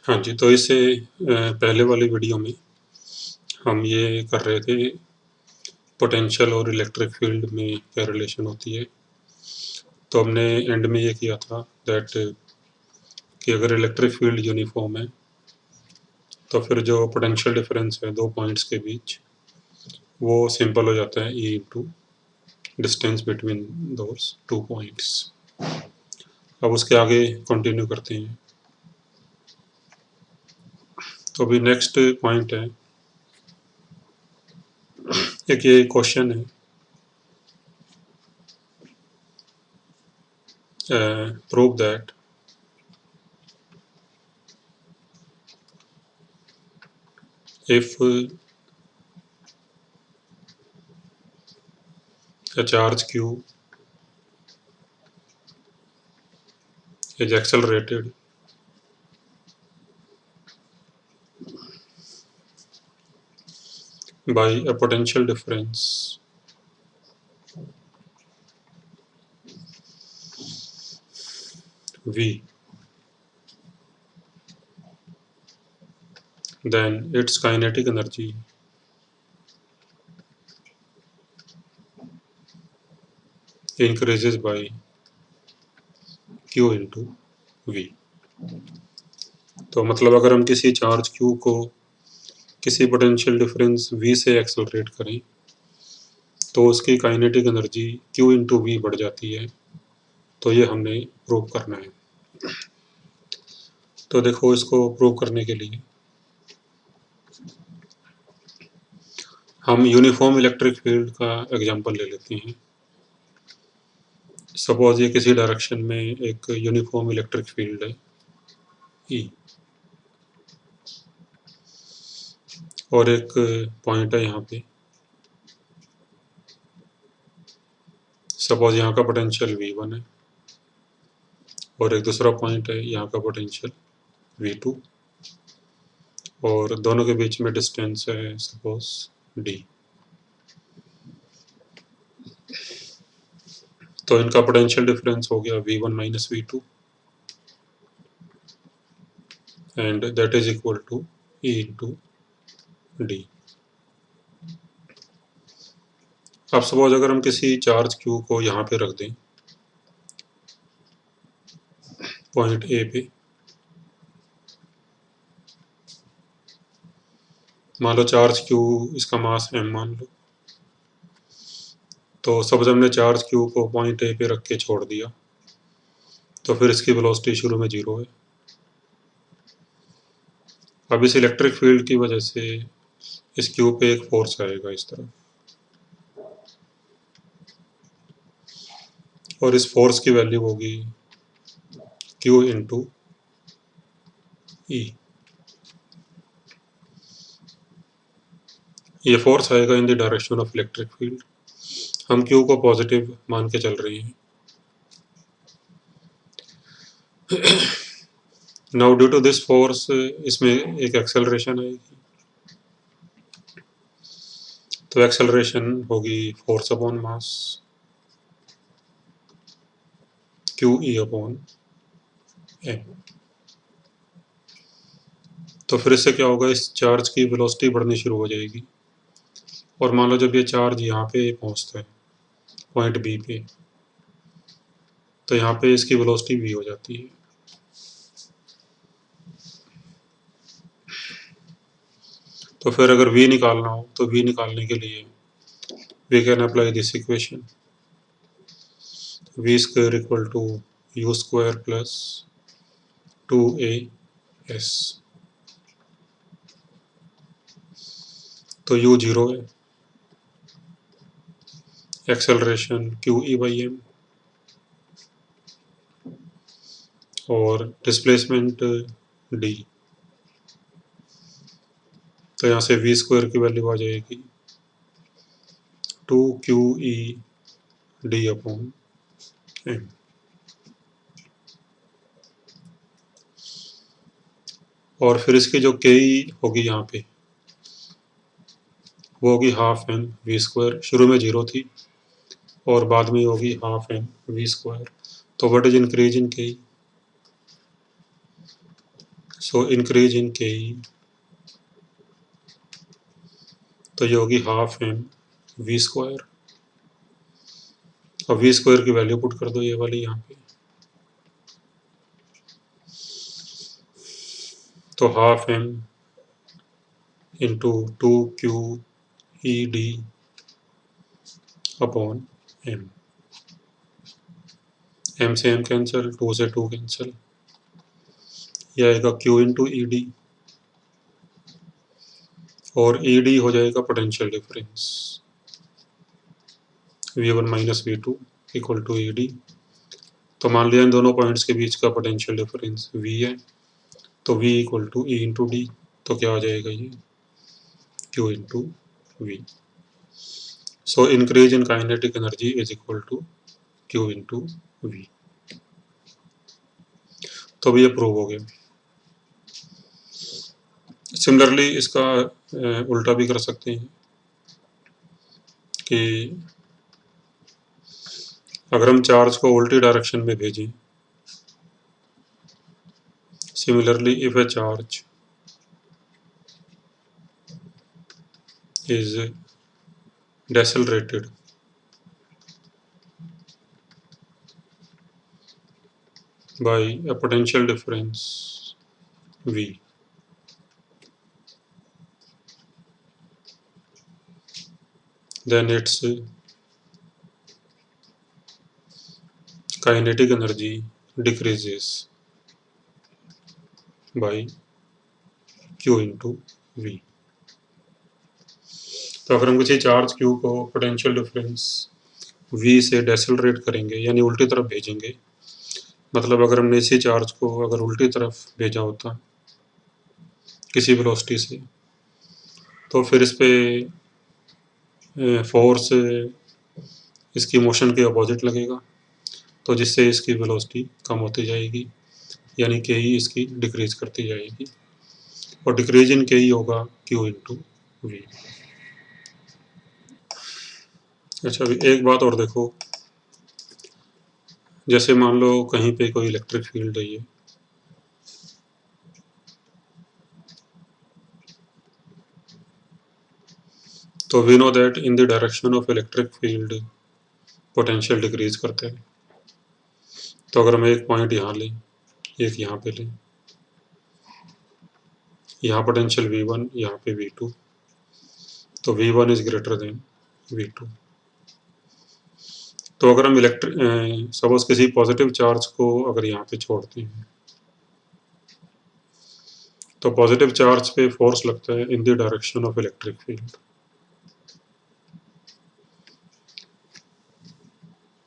हाँ जी, तो इससे पहले वाली वीडियो में हम ये कर रहे थे पोटेंशियल और इलेक्ट्रिक फील्ड में क्या रिलेशन होती है। तो हमने एंड में ये किया था दैट कि अगर इलेक्ट्रिक फील्ड यूनिफॉर्म है तो फिर जो पोटेंशियल डिफरेंस है दो पॉइंट्स के बीच वो सिंपल हो जाता है E into distance between those two points. अब उसके आगे कंटिन्यू करते हैं। तो अभी नेक्स्ट पॉइंट है, एक ये क्वेश्चन है, prove that if a charge q is accelerated by a potential difference v, then its kinetic energy increases by q into v। तो मतलब अगर हम किसी चार्ज q को किसी पोटेंशियल डिफरेंस v से एक्सेलरेट करें तो उसकी kinetic energy q into V बढ़ जाती है। तो ये हमने प्रूव करना है। तो देखो, इसको प्रूव करने के लिए हम यूनिफॉर्म इलेक्ट्रिक फील्ड का एग्जांपल ले लेते हैं। सपोज ये किसी डायरेक्शन में एक यूनिफॉर्म इलेक्ट्रिक फील्ड है E, और एक पॉइंट है यहाँ पे, सपोज यहाँ का पोटेंशियल V1 है और एक दूसरा पॉइंट है यहाँ का पोटेंशियल V2 और दोनों के बीच में डिस्टेंस है सपोज D। तो इनका पोटेंशियल डिफरेंस हो गया V1 minus V2 and that is equal to E into D। अब सपोज अगर हम किसी चार्ज Q को यहाँ पे रख दें पॉइंट A पे, मान लो चार्ज Q, इसका मास m मान लो, तो सपोज हमने चार्ज Q को पॉइंट A पे रख के छोड़ दिया तो फिर इसकी वेलोसिटी शुरू में 0 है। अब इस इलेक्ट्रिक फील्ड की वजह से इस Q पे एक फोर्स आएगा इस तरह, और इस फोर्स की वैल्यू होगी Q इंटू E। ये फोर्स आएगा in the direction of electric field. हम Q को पॉजिटिव मान के चल रहे हैं। Now due to this force इसमें एक एक्सेलरेशन आएगी, तो एक्सेलरेशन होगी force upon mass QE upon m। तो फिर इससे क्या होगा, इस चार्ज की वेलोसिटी बढ़नी शुरू हो जाएगी और मान लो जब ये चार्ज यहाँ पे पहुँचता है पॉइंट बी पे, तो यहाँ पे इसकी वेलोसिटी v हो जाती है। तो फिर अगर v निकालना हो तो v निकालने के लिए we can apply this equation, v square equal to u square plus 2as। तो u 0 है, एक्सेलरेशन QE बाई m और डिस्प्लेसमेंट d। तो यहाँ से v स्क्वायर की वैल्यू आ जाएगी 2QE d अपॉन m। और फिर इसकी जो KE होगी यहाँ पे वो होगी हाफ m v स्क्वायर, शुरू में 0 थी और बाद में होगी हाफ m v स्क्वायर। तो what is increase in KE, so increase in K E, तो ये होगी हाफ एम वी स्क्वायर। अब वी स्क्वायर की वैल्यू पुट कर दो ये वाली यहाँ पे, तो half M into 2 Q E D upon M. M से एम कैंसिल, 2 से 2 कैंसिल, यह आएगा क्यू इंटू ई डी, और ई डी हो जाएगा potential difference V1 minus V2 equal to E D. तो मान लिया इन दोनों पॉइंट्स के बीच का पोटेंशियल डिफरेंस V है, तो V equal to E into D, तो क्या हो जाएगा ये Q into V। So increase in kinetic energy is equal to Q into V। तो भी ये प्रूव हो गया। सिमिलरली इसका उल्टा भी कर सकते हैं कि अगर हम चार्ज को उल्टी डायरेक्शन में भेजें, similarly if A charge is decelerated by a potential difference V, then its kinetic energy decreases by Q into V। तो अगर हम किसी चार्ज Q को पोटेंशियल डिफरेंस V से डेसेलरेट करेंगे, यानी उल्टी तरफ भेजेंगे, मतलब अगर हमने इसी चार्ज को अगर उल्टी तरफ भेजा होता किसी वेलोसिटी से, तो फिर इस पे फोर्स इसकी मोशन के अपोजिट लगेगा, तो जिससे इसकी वेलोसिटी कम होती जाएगी, यानी के ई इसकी डिक्रीज करती जाएगी, और डिक्रीज इन के ई होगा Q इंटू वी। अच्छा, अभी एक बात और देखो, जैसे मान लो कहीं पे कोई इलेक्ट्रिक फील्ड है ये, तो we know that in the direction of electric field potential decrease करते हैं। तो अगर हम एक पॉइंट यहाँ लें, एक यहाँ पे लें, यहाँ पोटेंशियल V1, यहाँ पे V2, तो V1 is greater than V2। तो अगर हम सपोज किसी पॉजिटिव चार्ज को अगर यहाँ पे छोड़ते हैं, तो पॉजिटिव चार्ज पे फोर्स लगता है in the direction of electric field.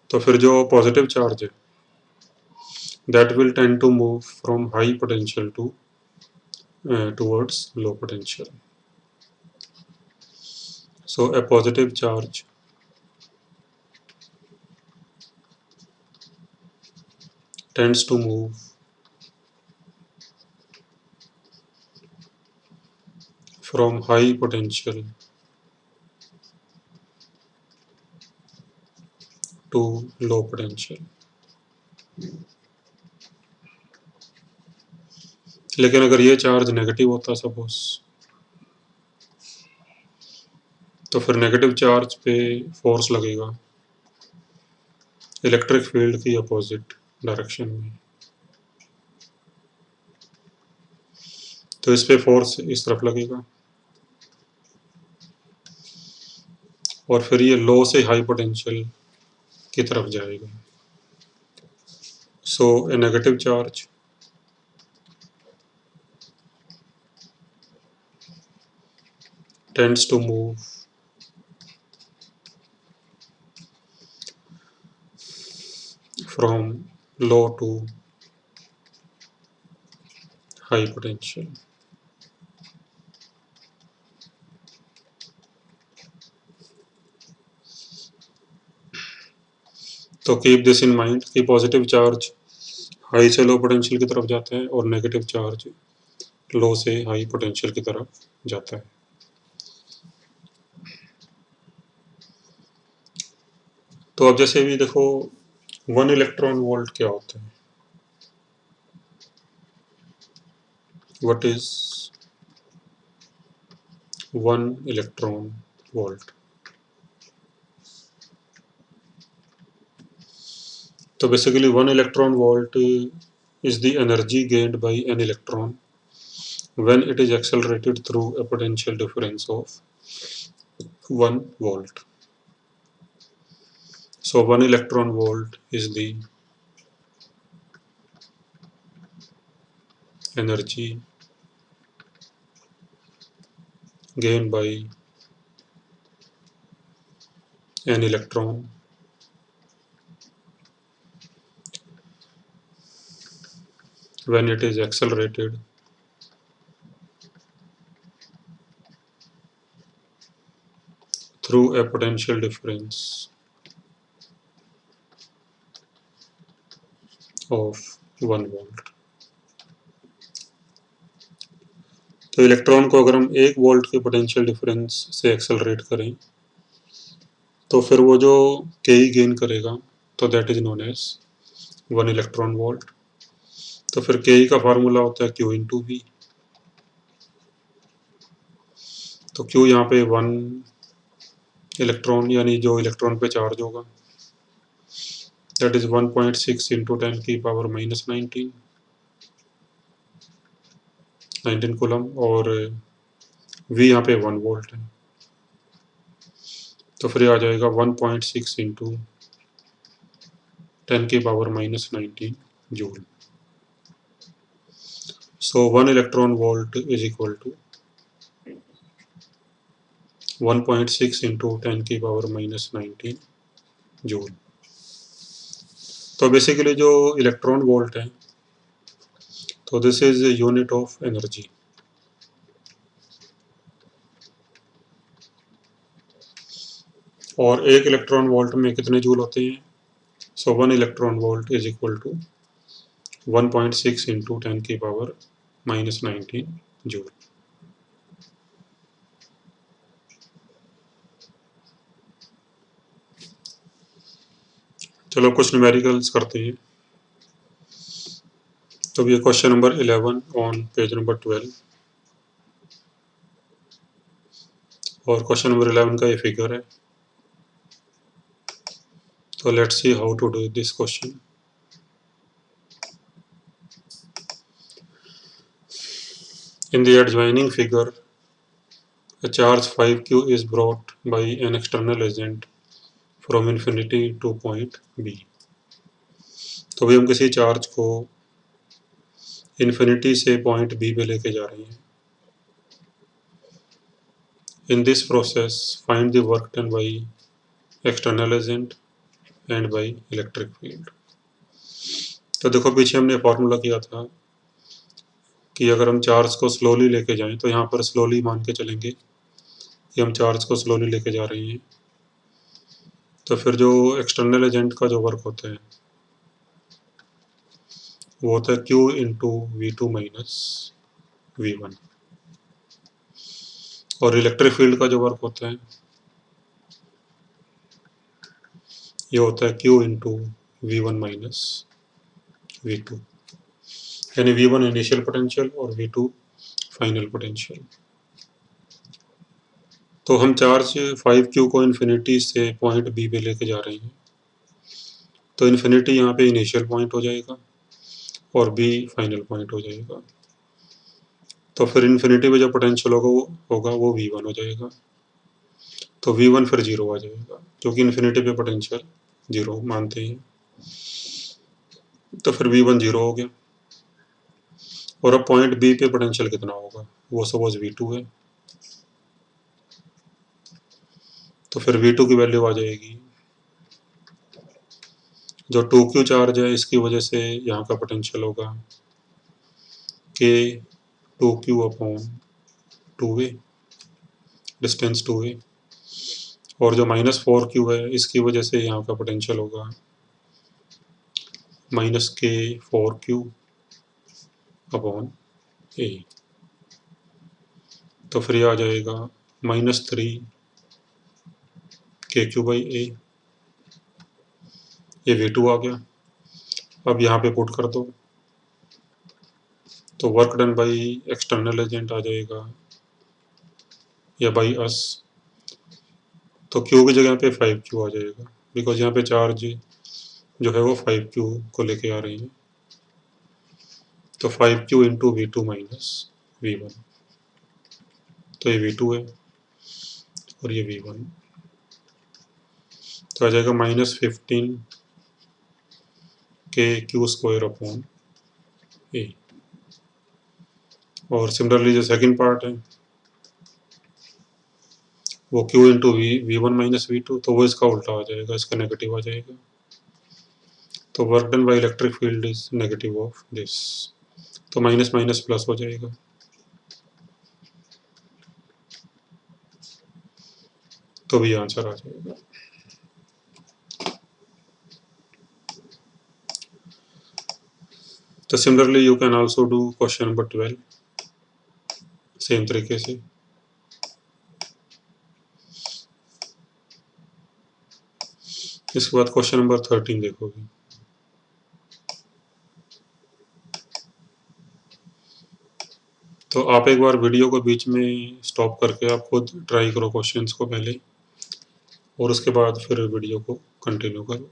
तो फिर जो पॉजिटिव चार्ज है that will tend to move from high potential to towards low potential. So a positive charge tends to move from high potential to low potential. लेकिन अगर ये charge negative होता suppose, तो फिर नेगेटिव चार्ज पे force लगेगा electric field की opposite direction में, तो इस पे फोर्स इस तरफ लगेगा, और फिर ये लो से हाई पोटेंशियल की तरफ जाएगा। So a negative charge tends to move from low to high potential. तो कीप दिस इन माइंड कि पॉजिटिव चार्ज हाई से लो पोटेंशियल की तरफ जाता है और नेगेटिव चार्ज लो से हाई पोटेंशियल की तरफ जाता है। तो अब जैसे भी देखो 1 इलेक्ट्रॉन वोल्ट क्या होता है, what is 1 electron volt? So basically 1 electron volt is the energy gained by an electron when it is accelerated through a potential difference of 1 volt. So 1 electron volt is the energy gained by an electron when it is accelerated through a potential difference of 1 volt. तो electron को अगर हम 1 volt के potential difference से accelerate करें तो फिर वो जो के गेन करेगा तो that is known as 1 electron volt. तो फिर के का फार्मूला होता है क्यू इंटू वी। तो क्यू यहाँ पे 1 इलेक्ट्रॉन यानी जो इलेक्ट्रॉन पे चार्ज होगा दैट इज 1.6 इंटू 10 की पावर माइनस 19 कूलम और वी यहाँ पे 1 वोल्ट है तो फिर आ जाएगा 1.6 इंटू 10 की power minus 19 joule. So 1 electron volt is equal to 1.6 into 10 की पावर माइनस 19 जूल। तो बेसिकली जो इलेक्ट्रॉन वोल्ट है तो this is unit of energy. और 1 इलेक्ट्रॉन वोल्ट में कितने जूल होते हैं? So 1 electron volt is equal to 1.6 into 10 की पावर माइनस 19 जूल। चलो कुछ न्यूमेरिकल्स करते हैं। तो ये question number 11 on page number 12 और क्वेश्चन नंबर 11 का ये फिगर है। So let's see how to do this question. In the adjoining figure, a charge 5q is brought by an external agent from infinity to point B. तो अभी हम किसी charge को infinity से point B पे लेके जा रहे हैं। In this process, find the work done by external agent and by electric field. तो देखो पीछे हमने फॉर्मूला किया था कि अगर हम चार्ज को स्लोली लेके जाएं तो यहाँ पर स्लोली मान के चलेंगे कि हम चार्ज को स्लोली लेके जा रहे हैं। तो फिर जो एक्सटर्नल एजेंट का जो वर्क होता है वो होता है Q into V2 minus V1 और इलेक्ट्रिक फील्ड का जो वर्क होता है ये होता है Q into V1 minus V2 यानी V1 इनिशियल पोटेंशियल और V2 फाइनल पोटेंशियल। तो हम चार्ज 5Q को इन्फिनिटी से पॉइंट बी पे लेके जा रहे हैं तो इन्फिनिटी यहाँ पे इनिशियल पॉइंट हो जाएगा और बी फाइनल पॉइंट हो जाएगा। तो फिर इन्फिनिटी पे जो पोटेंशियल होगा वो V1 हो जाएगा। तो V1 फिर 0 आ जाएगा क्योंकि इन्फिनिटी पे पोटेंशियल 0 मानते हैं। तो फिर V1 0 हो गया और अब पॉइंट बी पे पोटेंशियल कितना होगा वो सपोज V2 है। तो फिर V2 की वैल्यू आ जाएगी जो 2Q चार्ज है इसकी वजह से यहाँ का पोटेंशियल होगा K 2Q upon 2A distance 2A और जो माइनस 4Q है इसकी वजह से यहाँ का पोटेंशियल होगा minus K 4Q upon A। तो फिर ये आ जाएगा माइनस 3 KQ बाई A। ये V2 आ गया। अब यहाँ पे पुट कर दो तो work done by external agent आ जाएगा या बाई अस, तो क्यू की जगह पे 5Q आ जाएगा, बिकॉज यहाँ पे चार्ज जो है वो 5Q को लेके आ रही है। तो 5Q into V2 minus V1, तो ये V2 है और ये V1, तो आ जाएगा -15 K Q² अपॉन A। और सिमिलरली जो सेकंड पार्ट है वो Q into V1 minus V2, तो वो इसका उल्टा आ जाएगा, इसका नेगेटिव आ जाएगा। तो work done by electric field is negative of this, तो माइनस माइनस प्लस हो जाएगा। तो भी आंसर आ जाएगा। तो similarly you can also do question number 12 same तरीके से। इसके बाद क्वेश्चन नंबर 13 देखोगे। तो आप एक बार वीडियो को बीच में स्टॉप करके आप खुद ट्राई करो क्वेश्चंस को पहले, और उसके बाद फिर वीडियो को कंटिन्यू करो।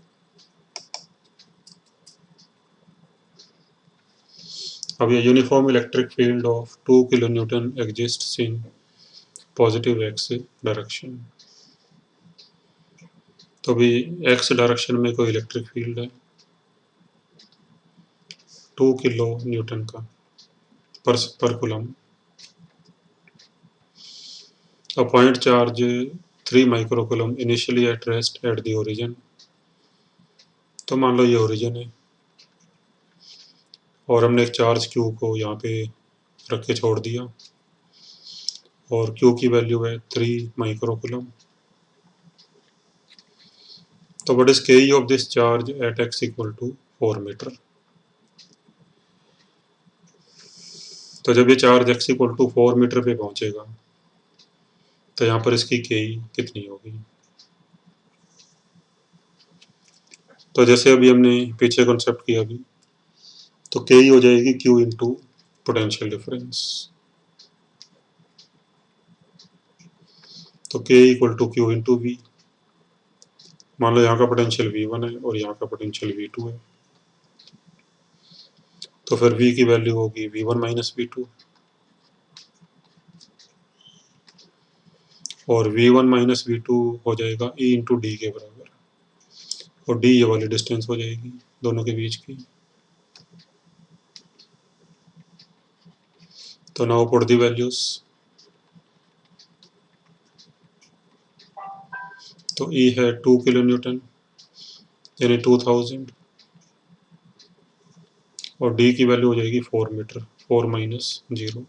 अब ये uniform electric field of 2 kilo Newton exists in positive x direction. तो भी एक्स डायरेक्शन में कोई इलेक्ट्रिक फील्ड है 2 किलो न्यूटन का पर coulomb. A point charge 3 microcoulomb initially at rest at the origin. तो मान लो ये ओरिजिन है और हमने एक चार्ज Q को यहाँ पे रख के छोड़ दिया और Q की वैल्यू है 3 माइक्रोकूलम। तो what is Ke of this charge at x equal to 4 metre. तो जब ये charge x equal to 4 metre पे पहुंचेगा तो यहाँ पर इसकी Ke कितनी होगी। तो जैसे अभी हमने पीछे कॉन्सेप्ट किया अभी, तो Ke हो जाएगी Q इंटू पोटेंशियल डिफरेंस। तो K equal to Q into V। मान लो यहाँ का पोटेंशियल V1 है और यहाँ का पोटेंशियल V2 है, तो फिर V की वैल्यू होगी V1 माइनस V2, और V1 माइनस V2 हो जाएगा E इंटू डी के बराबर, और D ये वाली डिस्टेंस हो जाएगी दोनों के बीच की। तो नाउ पुट द वैल्यूज। तो E है 2 किलो न्यूटन यानी 2000, और D की वैल्यू हो जाएगी 4 मीटर, 4 माइनस 0,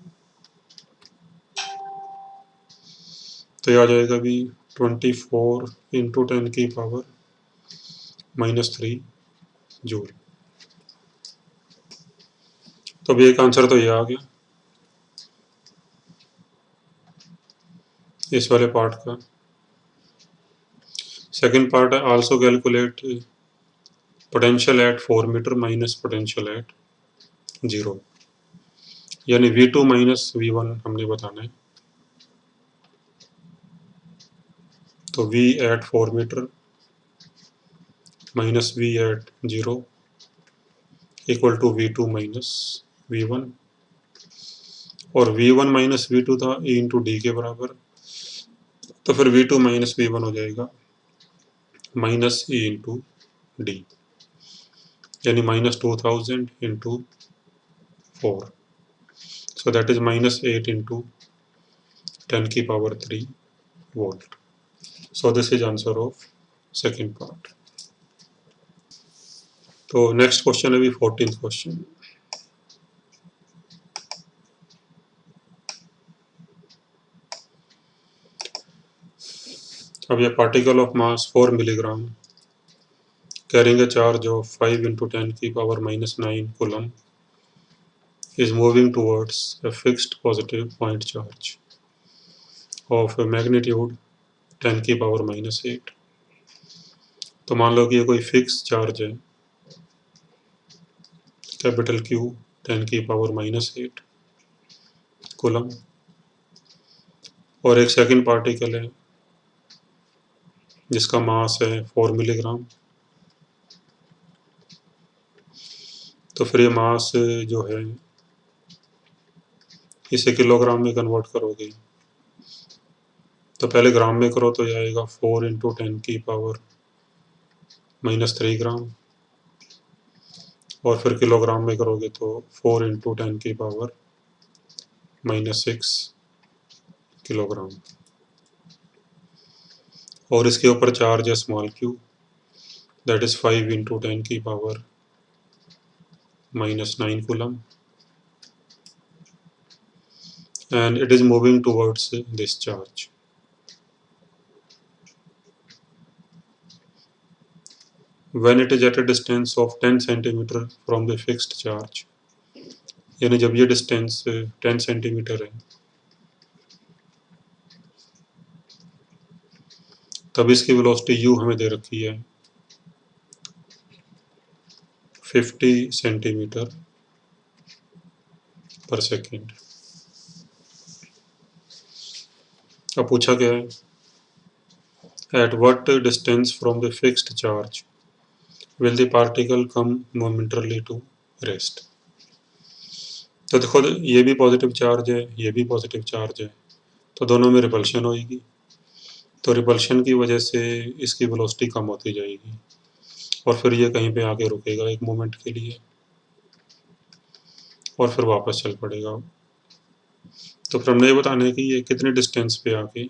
तो ये आ जाएगा भी 24 इंटू 10 की पावर -3 जूल। तो अभी एक आंसर तो ये आ गया इस वाले पार्ट का। सेकंड पार्ट है also calculate potential at 4 metre minus potential at 0, यानी V2 माइनस V1 हमने बताना है। तो V at 4 metre minus V at 0 equal to V2 minus V1, और V1 माइनस V2 था E इंटू डी के बराबर, तो फिर V2 माइनस V1 हो जाएगा माइनस E इंटू डी, यानी -2000 into 4, so that is -8 into 10 की power 3 volt. So this is answer of second part. तो नेक्स्ट क्वेश्चन है भी 14th क्वेश्चन। अब ये particle of mass 4 milligram carrying a charge of 5 into 10 की power -9 coulomb is moving towards a fixed positive point charge of a magnitude 10 की power -8। तो मान लो कि ये कोई फिक्स चार्ज है कैपिटल Q 10⁻⁻8 कूलम। और एक सेकंड पार्टिकल है जिसका मास है 4 मिलीग्राम। तो फिर ये मास जो है इसे किलोग्राम में कन्वर्ट करोगे तो पहले ग्राम में करो तो ये आएगा 4 × 10⁻³ ग्राम, और फिर किलोग्राम में करोगे तो 4 × 10⁻⁻6 किलोग्राम। और इसके ऊपर चार्ज है small q, that is 5 × 10⁻⁹ coulomb, and it is moving towards this charge. When it is at a distance of 10 centimeter from the fixed charge, यानी जब ये डिस्टेंस 10 सेंटीमीटर है तब इसकी वेलोसिटी u हमें दे रखी है 50 सेंटीमीटर पर सेकेंड। अब पूछा गया है at what distance from the fixed charge will the particle come momentarily to rest। तो देखो ये भी पॉजिटिव चार्ज है, ये भी पॉजिटिव चार्ज है, तो दोनों में रिपल्शन होगी, तो रिपल्शन की वजह से इसकी वेलोसिटी कम होती जाएगी और फिर ये कहीं पे आके रुकेगा एक मोमेंट के लिए और फिर वापस चल पड़ेगा। तो फिर हमने ये बताना है कि ये कितने डिस्टेंस पे आके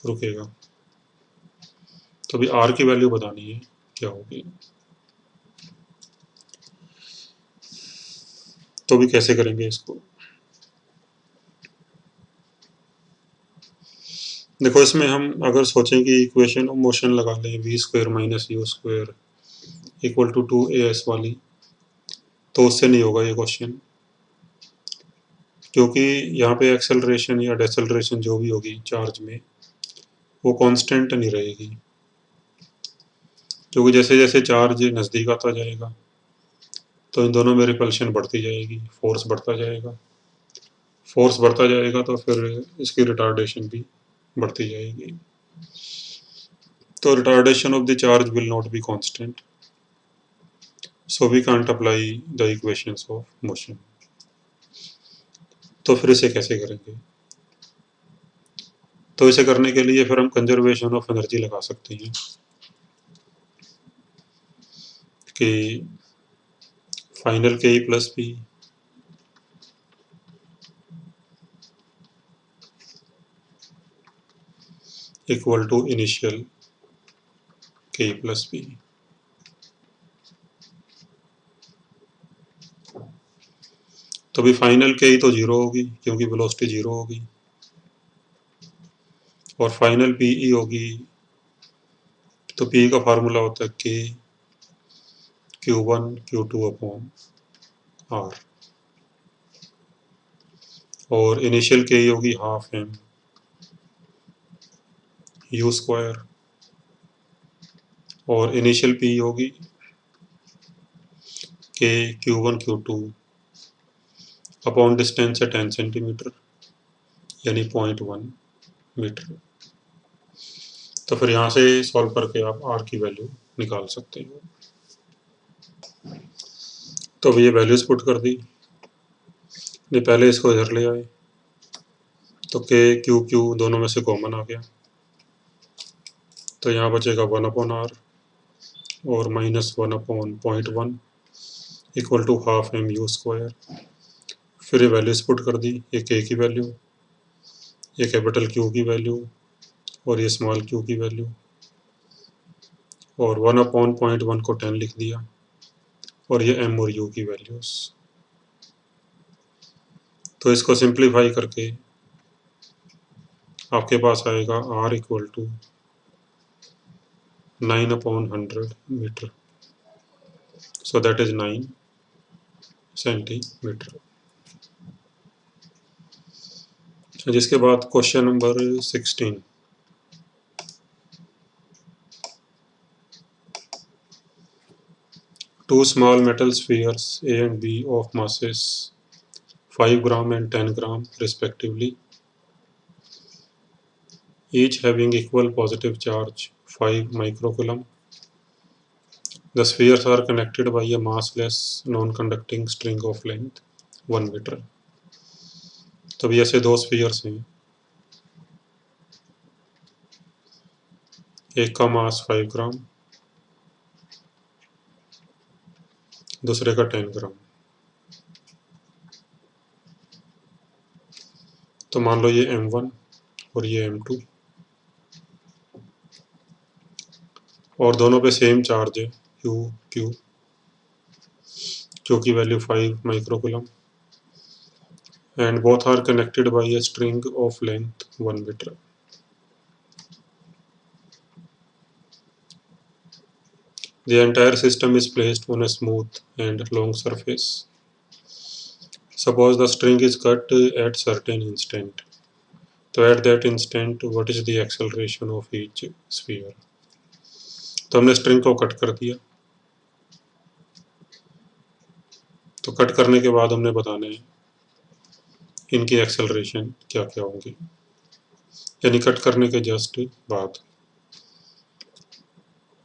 रुकेगा। तो अभी r की वैल्यू बतानी है क्या होगी। तो भी कैसे करेंगे इसको, देखो इसमें हम अगर सोचें कि इक्वेशन ऑफ मोशन लगा लें v² - u² = 2as वाली, तो उससे नहीं होगा ये क्वेश्चन, क्योंकि यहाँ पे एक्सेलरेशन या डेसेलरेशन जो भी होगी चार्ज में वो कांस्टेंट नहीं रहेगी, क्योंकि जैसे जैसे चार्ज नज़दीक आता जाएगा तो इन दोनों में रिपल्शन बढ़ती जाएगी, फोर्स बढ़ता जाएगा, फोर्स बढ़ता जाएगा तो फिर इसकी रिटार्डेशन भी बढ़ती जाएगी। तो retardation of the charge will not be constant, so we can't apply the equations of motion. तो फिर इसे कैसे करेंगे, तो इसे करने के लिए फिर हम कंजर्वेशन ऑफ एनर्जी लगा सकते हैं कि final k + p = initial k + p। तो भी फाइनल k तो 0 होगी क्योंकि वेलोसिटी 0 होगी, और फाइनल pe होगी, तो p का फार्मूला होता है k q1 q2/r, और इनिशियल k होगी 12m u², और इनिशियल p होगी k q1 q2 डिस्टेंस है 10 सेंटीमीटर यानी 0.1 मीटर। तो फिर यहाँ से सॉल्व करके आप r की वैल्यू निकाल सकते हो। तो अब ये वैल्यूज पुट कर दी, ये पहले इसको इधर ले आए तो k q दोनों में से कॉमन आ गया, तो यहाँ बचेगा 1/r और -1/0.1 = 12m u²। फिर ये वैल्यूज पुट कर दी, ये k की वैल्यू, ये कैपिटल Q की वैल्यू और ये स्मॉल q की वैल्यू, और 1/0.1 को 10 लिख दिया, और ये m और u की वैल्यूज। तो इसको सिंप्लीफाई करके आपके पास आएगा r = 9/100 metre, so that is 9 centimetre. जिसके बाद question number 16, two small metal spheres A and B of masses 5 gram and 10 gram respectively, each having equal positive charge 5 microcoulomb. The spheres are connected by a massless non-conducting string of length 1 meter. तो भी ऐसे दो spheres हैं, एक का मास 5 ग्राम, दूसरे का 10 ग्राम। तो मान लो ये M1 और ये M2 और दोनों पे सेम चार्ज है Q की value 5 microcoulomb and both are connected by a string of length 1 meter. The entire system is placed on a smooth and long surface. Suppose the string is cut at certain instant. तो at that instant what is the acceleration of each sphere? तो हमने string को cut कर दिया, तो cut करने के बाद हमने बताना है इनकी एक्सेलरेशन क्या क्या होंगी, यानी कट करने के जस्ट बाद।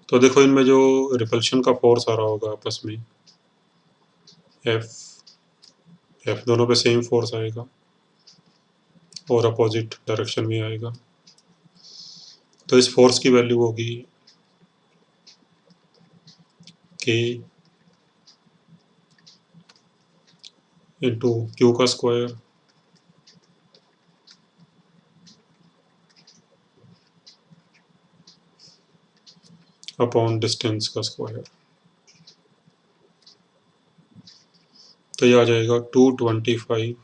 तो देखो इनमें जो रिपल्शन का फोर्स आ रहा होगा आपस में F दोनों पे सेम फोर्स आएगा और अपोजिट डायरेक्शन में आएगा। तो इस फोर्स की वैल्यू होगी K इंटू Q का स्क्वायर अपॉन डिस्टेंस का स्क्वायर। तो ये आ जाएगा 225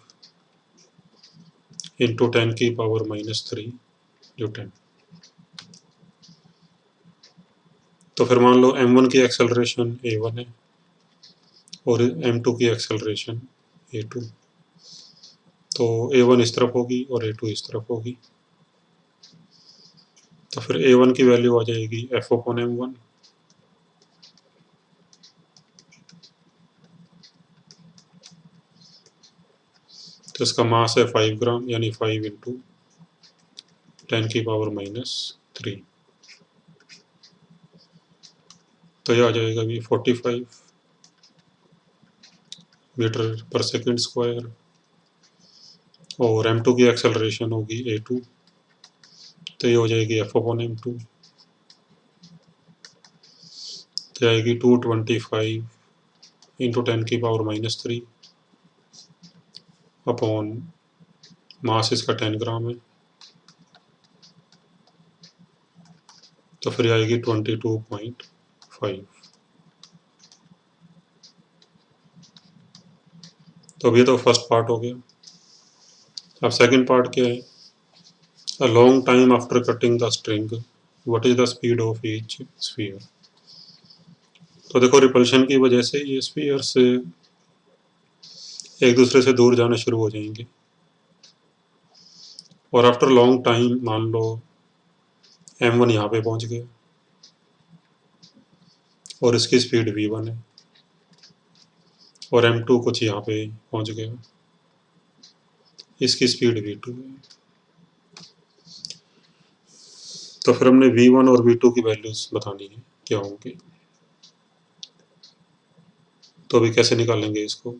इंटू 10 की पावर -3 जो 10। तो फिर मान लो M1 की एक्सेलरेशन A1 है और M2 की एक्सेलरेशन A2। तो A1 इस तरफ होगी और A2 इस तरफ होगी। तो फिर A1 की वैल्यू आ जाएगी F/m1 तो इसका मास है 5 ग्राम यानी 5 इंटू 10 की पावर -3। तो ये आ जाएगा भी 45 मीटर पर सेकंड स्क्वायर और M2 की एक्सेलरेशन होगी A2 तो ये हो जाएगी F/m2 तो आएगी 225 इंटू 10 की पावर -3 अपॉन मास इसका 10 ग्राम है तो फिर आएगी 22.5। तो अब ये तो फर्स्ट पार्ट हो गया। अब सेकंड पार्ट क्या है, a long time after cutting the string what is the speed of each sphere. तो देखो रिपल्शन की वजह से ये स्फीयर्स एक दूसरे से दूर जाना शुरू हो जाएंगे और आफ्टर लॉन्ग टाइम मान लो M1 यहाँ पे पहुंच गया और इसकी स्पीड V1 है और M2 कुछ यहाँ पे पहुंच गया, इसकी स्पीड V2 है। तो फिर हमने V1 और V2 की वैल्यूज बतानी है क्या होंगी। तो अभी कैसे निकालेंगे इसको।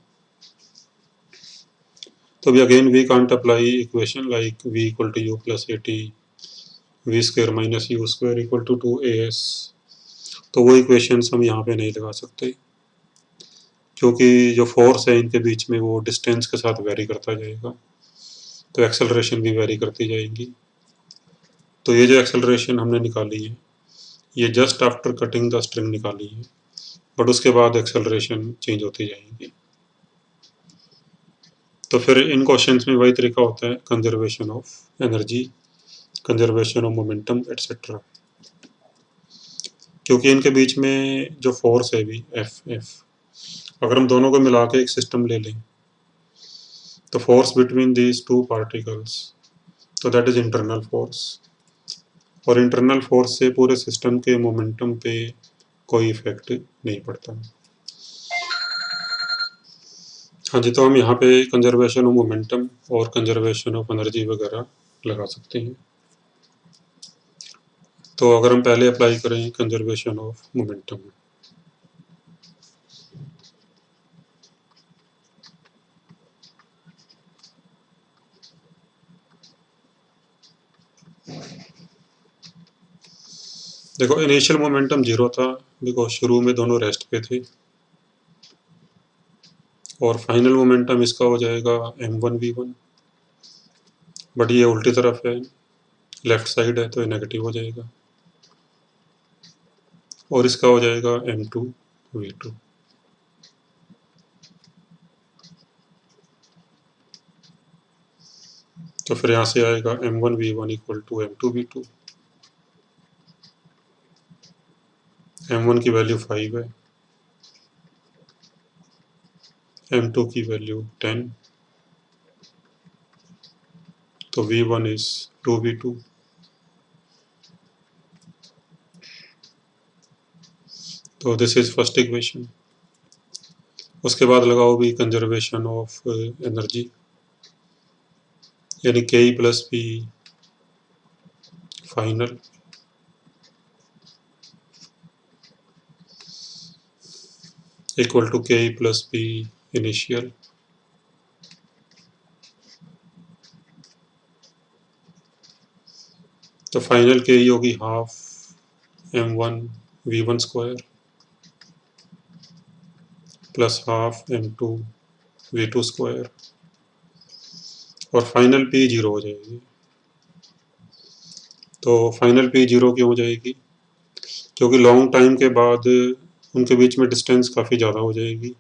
तो अभी again we can't apply equation like V equal to U plus AT V square minus U square equal to 2AS। तो वो इक्वेशंस हम यहाँ पे नहीं लगा सकते क्योंकि जो फोर्स है इनके बीच में वो डिस्टेंस के साथ वेरी करता जाएगा तो एक्सेलरेशन भी वेरी करती जाएगी। तो ये जो एक्सेलरेशन हमने निकाली है ये just after cutting the string निकाली है बट उसके बाद एक्सेलरेशन चेंज होती जाएगी। तो फिर इन क्वेश्चंस में वही तरीका होता है, conservation of energy, conservation of momentum etcetera. क्योंकि इनके बीच में जो फोर्स है भी F अगर हम दोनों को मिला के एक सिस्टम ले लें तो force between these two particles तो दैट इज इंटरनल फोर्स और इंटरनल फोर्स से पूरे सिस्टम के मोमेंटम पे कोई इफेक्ट नहीं पड़ता। हाँ जी, तो हम यहाँ पे कंजर्वेशन ऑफ मोमेंटम और कंजर्वेशन ऑफ एनर्जी वगैरह लगा सकते हैं। तो अगर हम पहले अप्लाई करें कंजर्वेशन ऑफ मोमेंटम, देखो इनिशियल मोमेंटम 0 था बिकॉज शुरू में दोनों रेस्ट पे थे, और फाइनल मोमेंटम इसका हो जाएगा m1v1, बट ये उल्टी तरफ है, लेफ्ट साइड है, तो ये नेगेटिव हो जाएगा, और इसका हो जाएगा m2v2। तो फिर यहाँ से आएगा m1v1 equal to m2v2। m1 की वैल्यू 5 है, m2 की वैल्यू 10, तो v1 इज 2v2। तो दिस इज फर्स्ट इक्वेशन। उसके बाद लगाओ भी कंजर्वेशन ऑफ एनर्जी, यानी K plus P final equal to K plus P initial. तो फाइनल के होगी half m1v1 square plus half m2v2 square, और फाइनल पी 0 हो जाएगी। तो फाइनल पी 0 क्यों हो जाएगी? क्योंकि लॉन्ग टाइम के बाद उनके बीच में डिस्टेंस काफ़ी ज़्यादा हो जाएगी,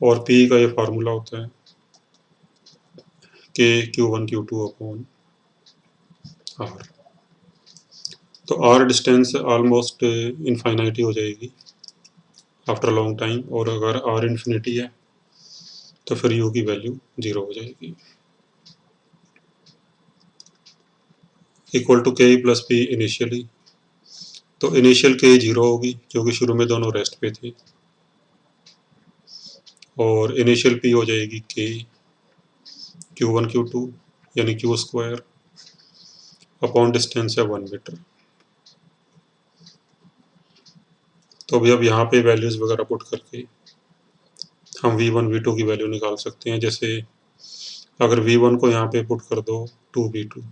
और पी का ये फार्मूला होता है के Q1 Q2 अपॉन आर। तो आर डिस्टेंस ऑलमोस्ट इनफाइनाइटी हो जाएगी आफ्टर लॉन्ग टाइम, और अगर आर इन्फिनिटी है तो फिर यू की वैल्यू 0 हो जाएगी, equal to K plus P initially. तो इनिशियल के 0 होगी क्योंकि शुरू में दोनों रेस्ट पे थे, और इनिशियल पी हो जाएगी के Q1 Q2 यानी क्यू स्क्वायर अपॉन डिस्टेंस है 1 मीटर। तो अभी अब यहाँ पे वैल्यूज वगैरह पुट करके हम V1 V2 की वैल्यू निकाल सकते हैं। जैसे अगर V1 को यहाँ पे पुट कर दो 2V2,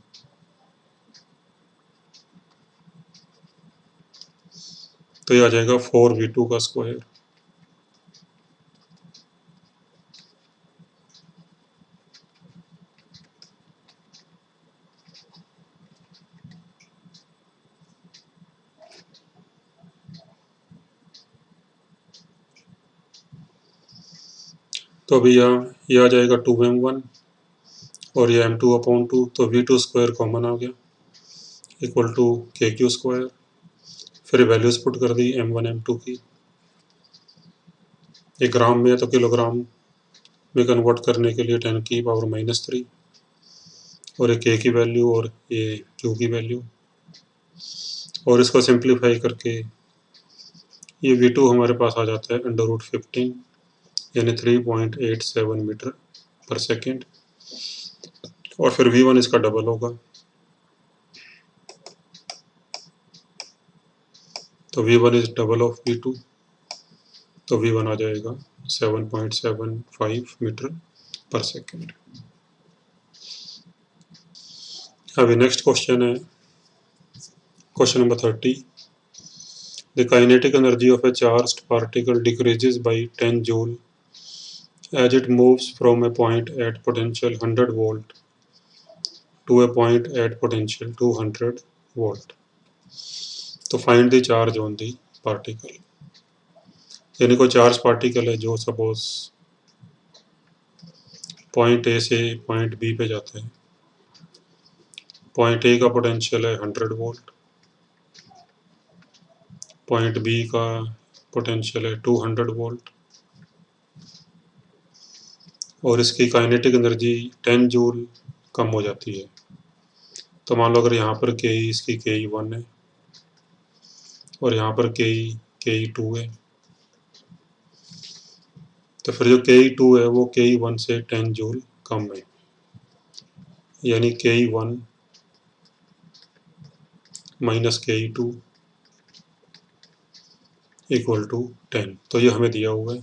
तो ये आ जाएगा 4V2 का स्क्वायर। तो अभी यहाँ ये आ जाएगा 2m1 और ये m2/2, तो V2 स्क्वायर कॉमन आ गया इक्वल टू KQ स्क्वायर। फिर वैल्यूज पुट कर दी m1 m2 की, ये ग्राम में है तो किलोग्राम में कन्वर्ट करने के लिए 10⁻³ और एक के की वैल्यू और ये क्यू की वैल्यू, और इसको सिंप्लीफाई करके ये V2 हमारे पास आ जाता है √15 यानी 3.87 मीटर पर सेकेंड, और फिर V1 इसका डबल होगा, तो V1 is double of V2, तो V1 आ जाएगा 7.75 मीटर पर सेकेंड। अभी नेक्स्ट क्वेश्चन है question number 30। The kinetic energy of a charged particle decreases by 10 joule as it moves from a point at potential 100 volt to a point at potential 200 volt. तो find the charge on the particle, यानी कोई charge particle है जो suppose point A से point B पे जाता है। Point A का पोटेंशियल है 100 वोल्ट, पॉइंट बी का पोटेंशियल है 200 वोल्ट, और इसकी काइनेटिक एनर्जी 10 जूल कम हो जाती है। तो मान लो अगर यहाँ पर के इसकी ke1 है और यहाँ पर ke2 है, तो फिर जो Ke2 है वो Ke1 से 10 जूल कम है, यानी Ke1 minus Ke2 equal to 10। तो ये हमें दिया हुआ है।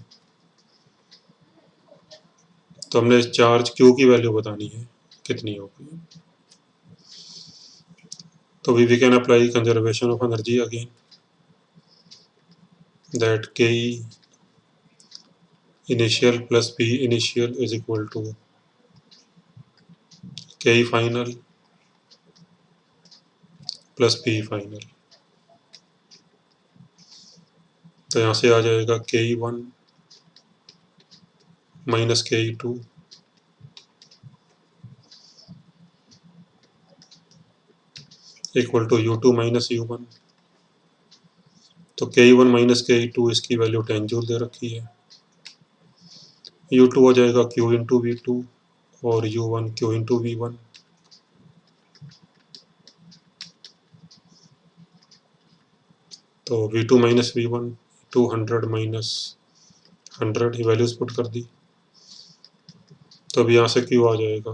तो हमने चार्ज Q की वैल्यू बतानी है कितनी होगी। तो we can apply conservation of energy again, that Ke initial plus P initial is equal to Ke final plus P final. तो यहाँ से आ जाएगा Ke1 minus Ke2 equal to U2 minus U1। तो Ke1 माइनस Ke2 इसकी value 10 joule दे रखी है। U2 हो जाएगा Q इंटू V2 और U1 Q इंटू V1। तो V2 माइनस V1 200 माइनस 100 ही वैल्यूज पुट कर दी। तो अब यहाँ से Q आ जाएगा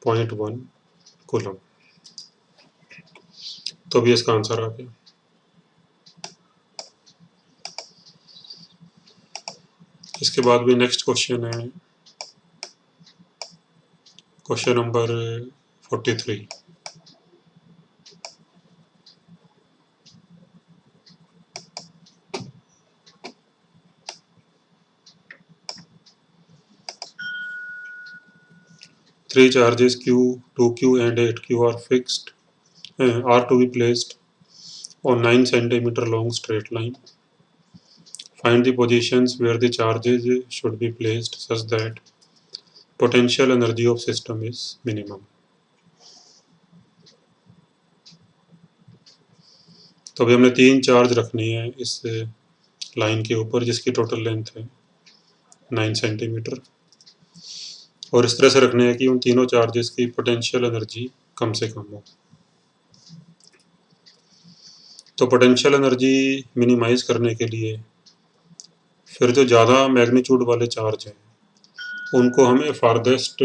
0.1 कूलम। तो अभी इसका आंसर आ गया। इसके बाद भी नेक्स्ट क्वेश्चन है, question number 43। Three charges Q, 2Q and 8Q are fixed, are to be placed on 9 centimeter long straight line. Find the positions where the charges should be placed such that potential energy of system is minimum. तो अभी हमने 3 charge रखनी है इस line के ऊपर जिसकी total length है 9 सेंटीमीटर, और इस तरह से रखने हैं कि उन तीनों चार्जेस की पोटेंशियल एनर्जी कम से कम हो। तो पोटेंशियल एनर्जी मिनिमाइज करने के लिए फिर जो ज़्यादा मैग्नीट्यूड वाले चार्ज हैं उनको हमें फारदेस्ट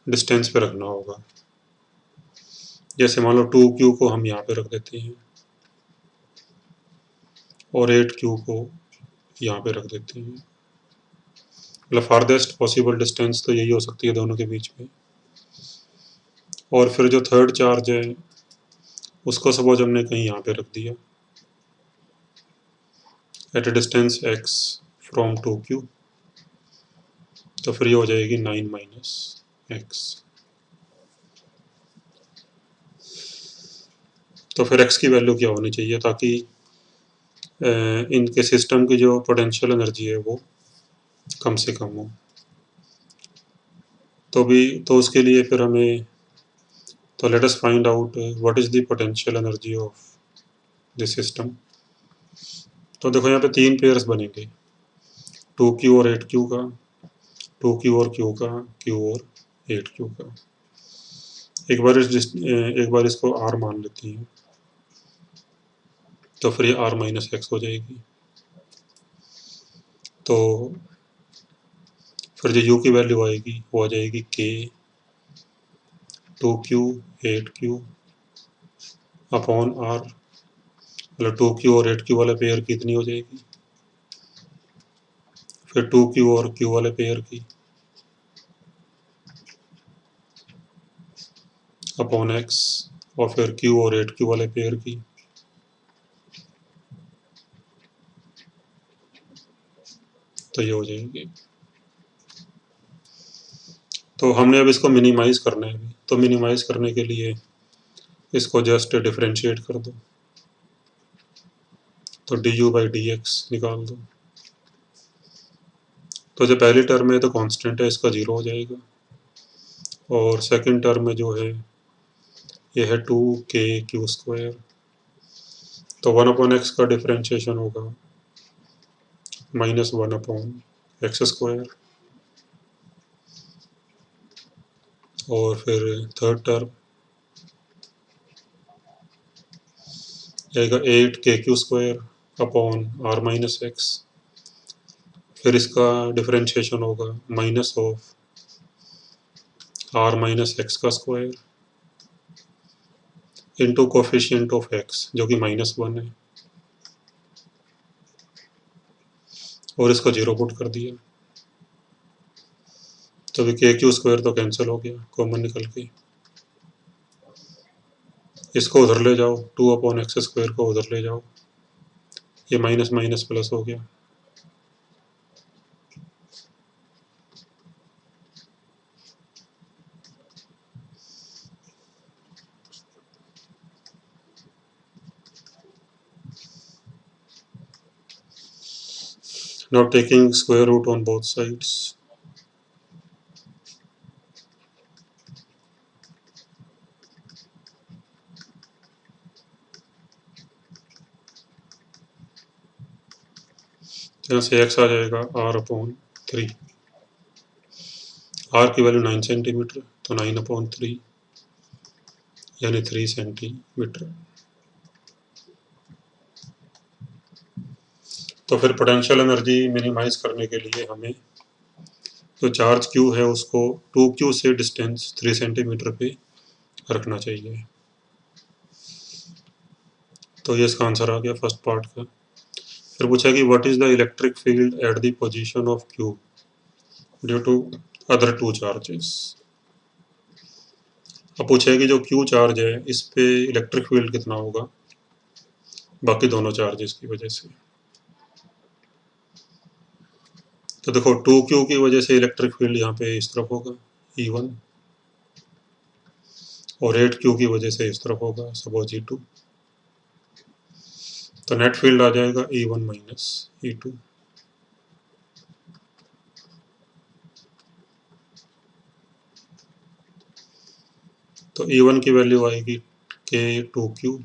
डिस्टेंस पे रखना होगा। जैसे मान लो 2Q को हम यहाँ पे रख देते हैं और 8Q को यहाँ पे रख देते हैं। मतलब फारदेस्ट पॉसिबल डिस्टेंस तो यही हो सकती है दोनों के बीच में। और फिर जो थर्ड चार्ज है उसको सपोज हमने कहीं यहाँ पे रख दिया at a distance x from 2Q। तो फिर ये हो जाएगी 9 माइनस x। तो फिर x की वैल्यू क्या होनी चाहिए ताकि इनके सिस्टम की जो पोटेंशियल एनर्जी है वो कम से कम हो। तो उसके लिए फिर हमें, तो let us find out what is the potential energy of this system. तो देखो यहाँ पे 3 पेयर्स बनेंगे, 2Q और 8Q का, 2Q और Q का, Q और 8Q का। एक बार इसको R मान लेती हैं, तो फिर ये R माइनस एक्स हो जाएगी। तो फिर जो U की वैल्यू आएगी वो आ जाएगी K 2Q 8Q upon R। मतलब 2Q और 8Q वाले पेयर की इतनी हो जाएगी, फिर 2Q और Q वाले पेयर की अपॉन X, और फिर Q और 8Q वाले पेयर की। तो ये हो जाएगी। तो हमने अब इसको मिनिमाइज करना है, तो मिनिमाइज करने के लिए इसको जस्ट डिफरेंशिएट कर दो, तो du बाई dx निकाल दो। तो जो पहली टर्म है तो कांस्टेंट है, इसका 0 हो जाएगा, और सेकंड टर्म में जो है ये है 2kq स्क्वायर। तो 1 अपॉन एक्स का डिफरेंशिएशन होगा -1 अपॉन एक्स स्क्वायर, और फिर थर्ड टर्म आएगा 8kq square upon r minus x, फिर इसका डिफरेंशिएशन होगा minus of r minus x का square into coefficient of x जो कि -1 है, और इसको 0 पुट कर दिया। तो अभी के क्यू स्क्वायर तो कैंसिल हो गया कॉमन निकल के, इसको उधर ले जाओ, 2/x स्क्वायर को उधर ले जाओ, ये माइनस माइनस प्लस हो गया। Now taking square root on both sides, यहाँ से x आ जाएगा r/3, r की वैल्यू 9 सेंटीमीटर, तो 9/3 यानी 3 सेंटीमीटर। तो फिर पोटेंशियल एनर्जी मिनिमाइज करने के लिए हमें जो चार्ज Q है उसको 2Q से डिस्टेंस 3 सेंटीमीटर पे रखना चाहिए। तो ये इसका आंसर आ गया फर्स्ट पार्ट का। फिर पूछा कि what is the electric field at the position of Q due to other 2 charges. अब पूछा है कि जो Q चार्ज है इस पे इलेक्ट्रिक फील्ड कितना होगा बाकी दोनों चार्जेस की वजह से। तो देखो 2Q की वजह से इलेक्ट्रिक फील्ड यहाँ पे इस तरफ होगा E1, और 8Q की वजह से इस तरफ होगा सपोज E2। तो नेट फील्ड आ जाएगा E1 माइनस E2। तो E1 की वैल्यू आएगी K2Q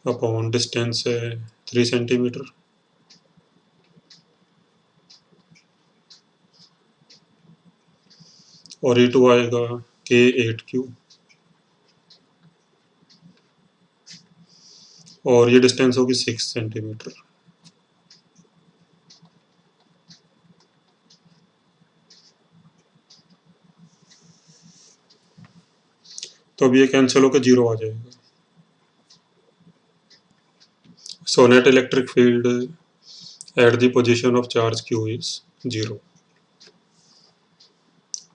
अपॉन डिस्टेंस है 3 सेंटीमीटर, और E2 आएगा K8Q, और ये डिस्टेंस होगी 6 सेंटीमीटर। तो अब ये कैंसिल होकर 0 आ जाएगा। So net electric field at the position of charge Q is 0।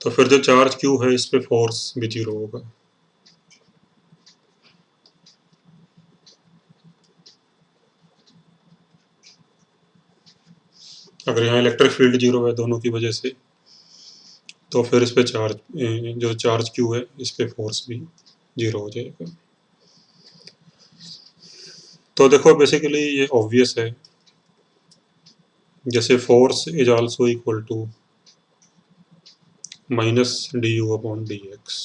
तो फिर जो चार्ज Q है इस पे फोर्स भी 0 होगा। अगर यहाँ इलेक्ट्रिक फील्ड 0 है दोनों की वजह से, तो फिर इस पे चार्ज जो चार्ज Q है इस पे फोर्स भी 0 हो जाएगा। तो देखो बेसिकली ये ऑब्वियस है, जैसे force is also equal to minus du/dx।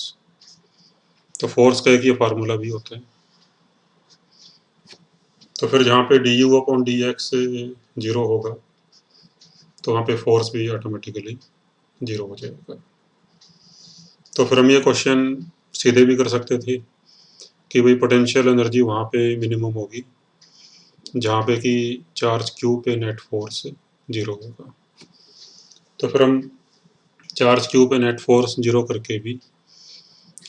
तो फोर्स का एक ये फार्मूला भी होता है। तो फिर जहाँ पे du/dx 0 होगा तो वहाँ पे फोर्स भी ऑटोमेटिकली 0 हो जाएगा। तो फिर हम ये क्वेश्चन सीधे भी कर सकते थे कि भाई पोटेंशियल एनर्जी वहाँ पे मिनिमम होगी जहाँ पे कि चार्ज Q पे नेट फोर्स 0 होगा। तो फिर हम चार्ज Q पे नेट फोर्स 0 करके भी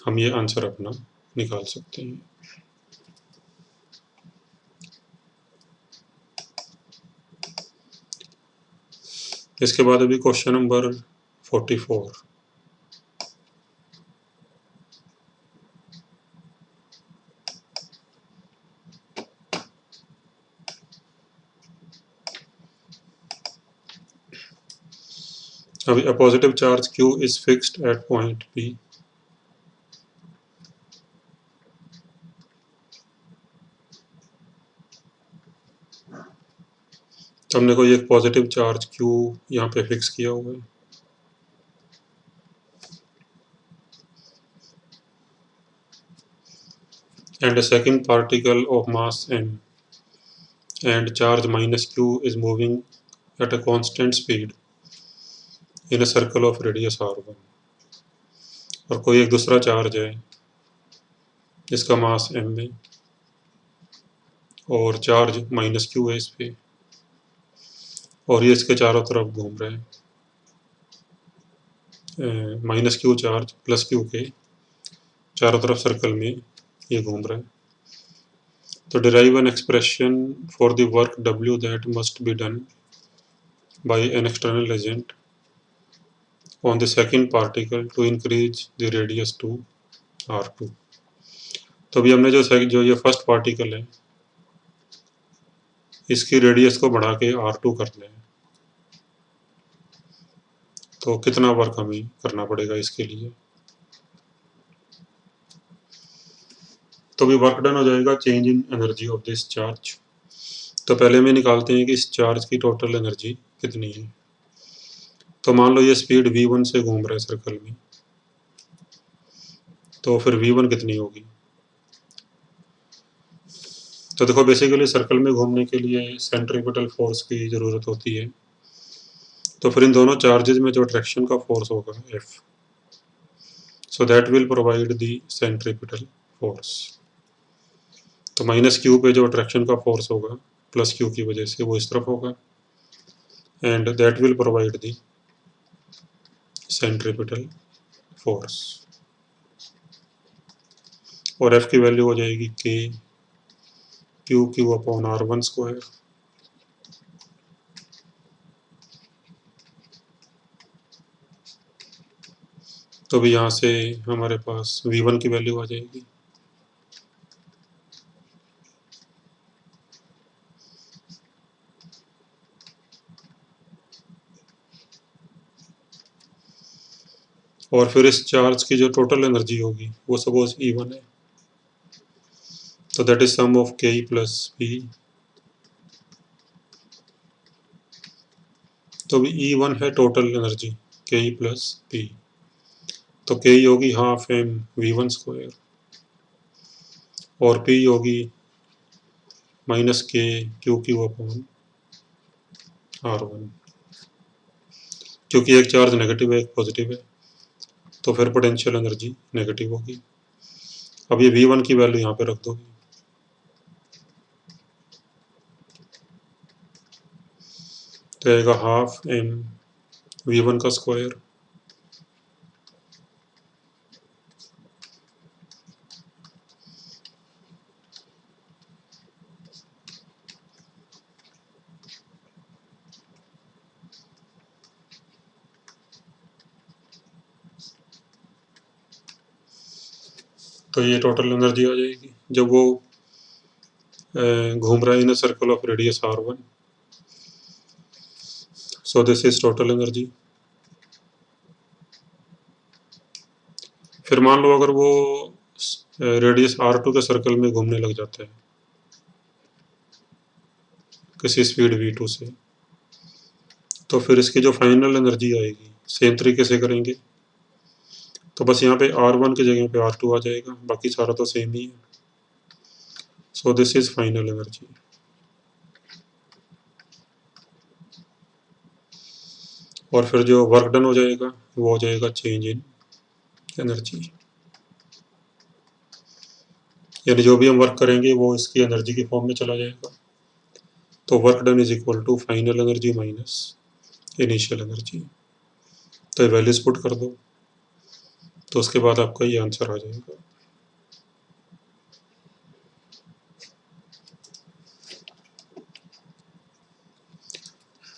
हम ये आंसर अपना निकाल सकते हैं। इसके बाद अभी क्वेश्चन नंबर 44। अभी a positive charge Q is fixed at point P। तो हमने कोई एक पॉजिटिव चार्ज Q यहाँ पे फिक्स किया हुआ है, and a second particle of mass m and charge minus Q is moving at a constant speed in a circle of radius r1। और कोई एक दूसरा चार्ज है जिसका मास m है और चार्ज माइनस Q है इस पे, और ये इसके चारों तरफ घूम रहे हैं, minus Q charge plus Q के चारों तरफ सर्कल में ये घूम रहा है। तो derive an expression for the work W that must be done by an external agent on the second particle to increase the radius to R2। तो अभी हमने जो ये फर्स्ट पार्टिकल है इसकी रेडियस को बढ़ा के R2 कर लें, तो कितना वर्क हमें करना पड़ेगा इसके लिए। तो अभी वर्क डन हो जाएगा change in energy of this charge. तो पहले में निकालते हैं कि इस चार्ज की टोटल एनर्जी कितनी है। तो मान लो ये स्पीड v1 से घूम रहा है सर्कल में, तो फिर v1 कितनी होगी। तो देखो बेसिकली सर्कल में घूमने के लिए सेंट्रीपिटल फोर्स की ज़रूरत होती है। तो फिर इन दोनों चार्जेस में जो अट्रैक्शन का फोर्स होगा F, so that will provide the centripetal force. तो माइनस क्यू पे जो अट्रैक्शन का फोर्स होगा प्लस क्यू की वजह से वो इस तरफ होगा, and that will provide the centripetal force. और F की वैल्यू हो जाएगी K Q Q upon R1 square. तो भी यहाँ से हमारे पास V1 की वैल्यू आ जाएगी। और फिर इस चार्ज की जो टोटल एनर्जी होगी वो सपोज E1 है, तो that is sum of K plus P। तो भी E1 है total energy K plus P, तो K होगी हाफ m V1 स्क्वायर और P होगी minus K Q Q upon R1। क्योंकि एक चार्ज नेगेटिव है एक पॉजिटिव है, तो फिर पोटेंशियल एनर्जी नेगेटिव होगी। अब ये V1 की वैल्यू यहाँ पे रख दोगे, तो आएगा हाफ m V1 का स्क्वायर तो ये टोटल एनर्जी आ जाएगी जब वो घूम रहा है in a circle of radius R1। So this is total energy. फिर मान लो अगर वो रेडियस R2 के सर्कल में घूमने लग जाता है किसी स्पीड V2 से, तो फिर इसकी जो फाइनल एनर्जी आएगी सेम तरीके से करेंगे। तो बस यहाँ पे R1 की जगह पे R2 आ जाएगा, बाकी सारा तो सेम ही है। सो दिस इज फाइनल एनर्जी। और फिर जो वर्क डन हो जाएगा वो हो जाएगा चेंज इन एनर्जी, यानी जो भी हम वर्क करेंगे वो इसकी एनर्जी के फॉर्म में चला जाएगा। तो work done is equal to final energy minus initial energy. तो ये वैल्यूज पुट कर दो, तो उसके बाद आपका ये आंसर आ जाएगा।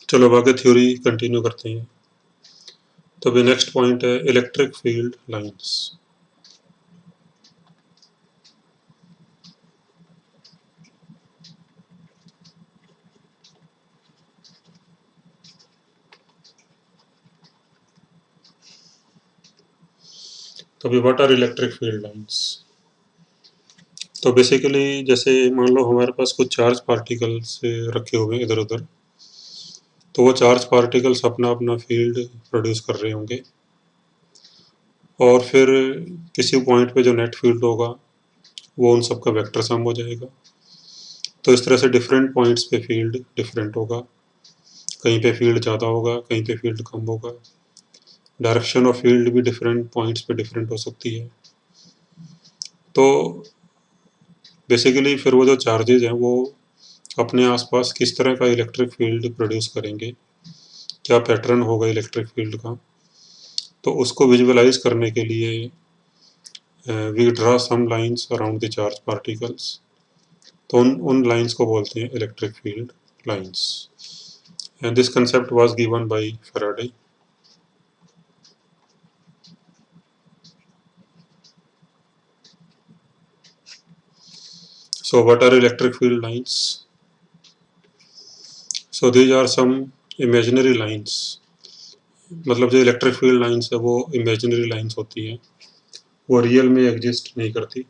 चलो अब आगे थ्योरी कंटिन्यू करते हैं। तो अभी नेक्स्ट पॉइंट है इलेक्ट्रिक फील्ड लाइंस। तो अभी what are electric field lines. तो बेसिकली जैसे मान लो हमारे पास कुछ चार्ज पार्टिकल्स रखे हुए हैं इधर उधर, तो वो चार्ज पार्टिकल्स अपना अपना फील्ड प्रोड्यूस कर रहे होंगे, और फिर किसी पॉइंट पे जो नेट फील्ड होगा वो उन सब का वेक्टर सम हो जाएगा। तो इस तरह से डिफरेंट पॉइंट्स पे फील्ड डिफरेंट होगा, कहीं पे फील्ड ज़्यादा होगा कहीं पे फील्ड कम होगा। डायरेक्शन ऑफ फील्ड भी डिफरेंट पॉइंट्स पे डिफरेंट हो सकती है। तो बेसिकली फिर वो जो चार्जेज हैं वो अपने आसपास किस तरह का इलेक्ट्रिक फील्ड प्रोड्यूस करेंगे, क्या पैटर्न होगा इलेक्ट्रिक फील्ड का, तो उसको विजुअलाइज करने के लिए we draw some lines around the charge particles. तो उन लाइंस को बोलते हैं electric field lines, and this concept was given by Faraday. So what are electric field lines? So these are some imaginary lines. मतलब जो electric field lines है वो imaginary lines होती हैं, वो रियल में एग्जिस्ट नहीं करती।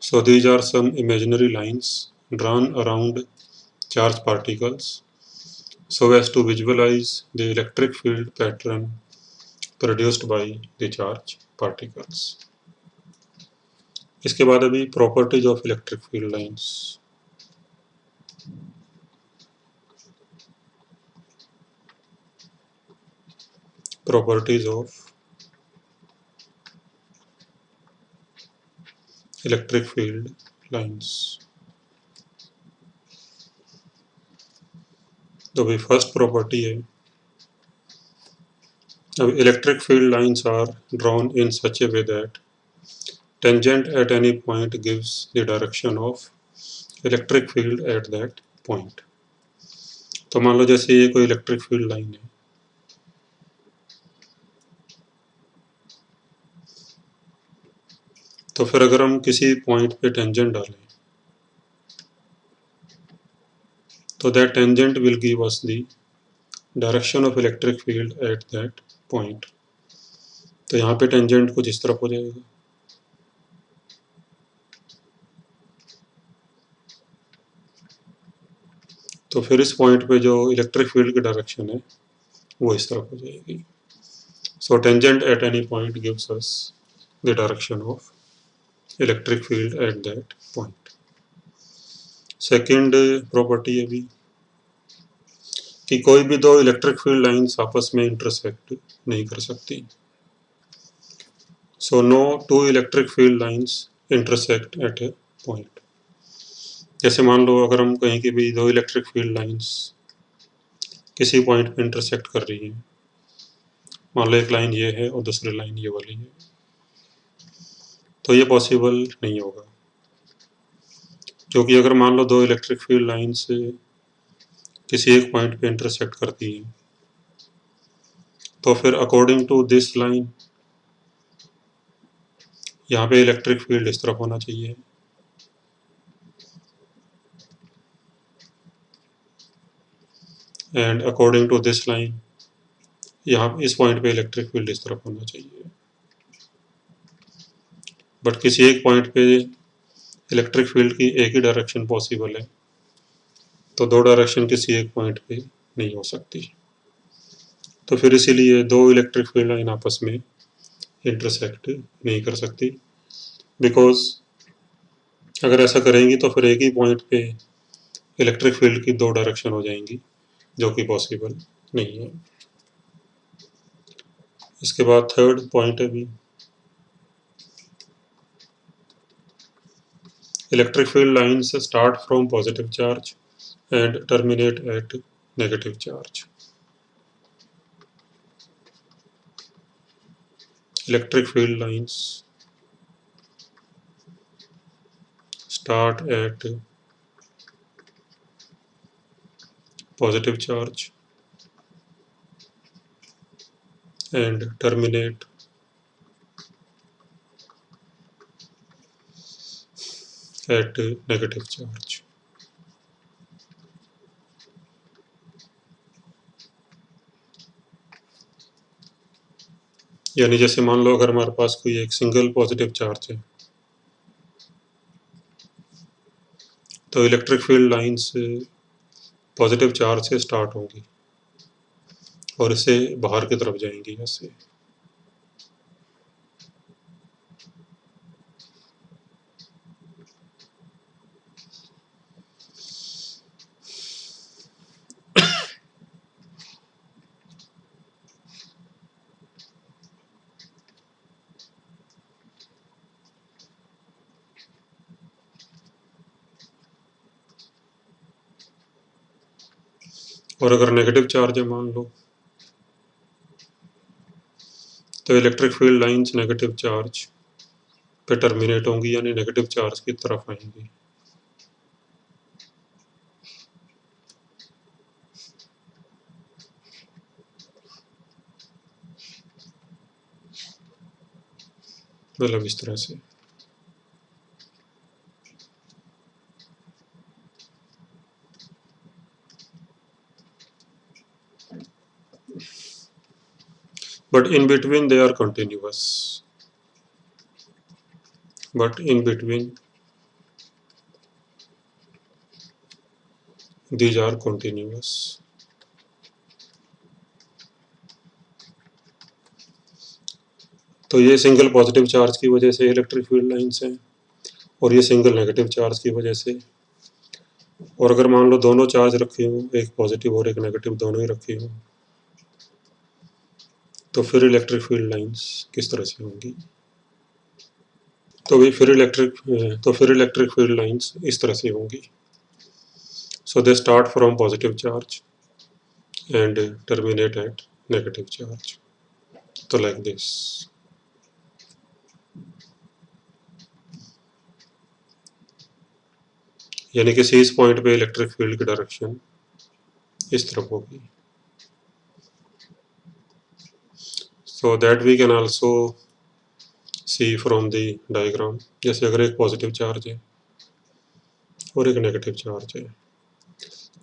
So these are some imaginary lines drawn around charge particles so as to visualize the electric field pattern produced by the charge particles. इसके बाद अभी properties of electric field lines. Properties of electric field lines. तो भाई first property है, अब electric field lines are drawn in such a way that tangent at any point gives the direction of electric field at that point. तो मान लो जैसे ये कोई electric field line है, तो फिर अगर हम किसी पॉइंट पे टेंजेंट डालें तो that tangent will give us the direction of electric field at that point. तो यहाँ पे टेंजेंट कुछ इस तरफ हो जाएगा, तो फिर इस पॉइंट पे जो इलेक्ट्रिक फील्ड की डायरेक्शन है वो इस तरफ हो जाएगी। So tangent at any point gives us the direction of electric field at that point. Second property है भी कि कोई भी दो इलेक्ट्रिक फील्ड लाइंस आपस में इंटरसेक्ट नहीं कर सकती। So no two electric field lines intersect at a point. जैसे मान लो अगर हम कहीं की भी दो इलेक्ट्रिक फील्ड लाइंस किसी पॉइंट पे इंटरसेक्ट कर रही हैं, मान लो एक लाइन ये है और दूसरी लाइन ये वाली है, तो ये पॉसिबल नहीं होगा, क्योंकि अगर मान लो दो इलेक्ट्रिक फील्ड लाइंस किसी एक पॉइंट पे इंटरसेक्ट करती हैं, तो फिर अकॉर्डिंग टू दिस लाइन यहाँ पे इलेक्ट्रिक फील्ड इस तरफ होना चाहिए, and according to this line यहाँ इस पॉइंट पे इलेक्ट्रिक फील्ड इस तरफ होना चाहिए। बट किसी एक पॉइंट पे इलेक्ट्रिक फील्ड की एक ही डायरेक्शन पॉसिबल है, तो दो डायरेक्शन किसी एक पॉइंट पे नहीं हो सकती। तो फिर इसीलिए दो इलेक्ट्रिक फील्ड लाइन आपस में इंटरसेक्ट नहीं कर सकती, बिकॉज अगर ऐसा करेंगी तो फिर एक ही पॉइंट पे इलेक्ट्रिक फील्ड की दो डायरेक्शन हो जाएंगी, जो कि पॉसिबल नहीं है। इसके बाद थर्ड पॉइंट है भी, electric field lines start from positive charge and terminate at negative charge. Electric field lines start at positive charge and terminate at negative charge। यानी जैसे मान लो अगर हमारे पास कोई एक सिंगल पॉजिटिव चार्ज है, तो electric field lines positive charge से स्टार्ट होंगी और इससे बाहर की तरफ जाएंगी ऐसे। और अगर नेगेटिव चार्ज है मान लो, तो electric field lines negative charge पे टर्मिनेट होंगी, यानी नेगेटिव चार्ज की तरफ आएंगी। मतलब इस तरह से। But in between they are continuous. But in between these are continuous. तो ये सिंगल पॉजिटिव चार्ज की वजह से इलेक्ट्रिक फील्ड लाइंस हैं, और ये सिंगल नेगेटिव चार्ज की वजह से। और अगर मान लो दोनों चार्ज रखे हों, एक पॉजिटिव और एक नेगेटिव दोनों ही रखे हों, तो फिर इलेक्ट्रिक फील्ड लाइंस किस तरह से होंगी? तो फिर इलेक्ट्रिक फील्ड लाइंस इस तरह से होंगी। So they start from positive charge and terminate at negative charge. तो लाइक दिस। यानी कि इस पॉइंट पे इलेक्ट्रिक फील्ड की डायरेक्शन इस तरफ होगी। So that we can also see from the diagram. जैसे अगर एक पॉजिटिव चार्ज है और एक नेगेटिव चार्ज है,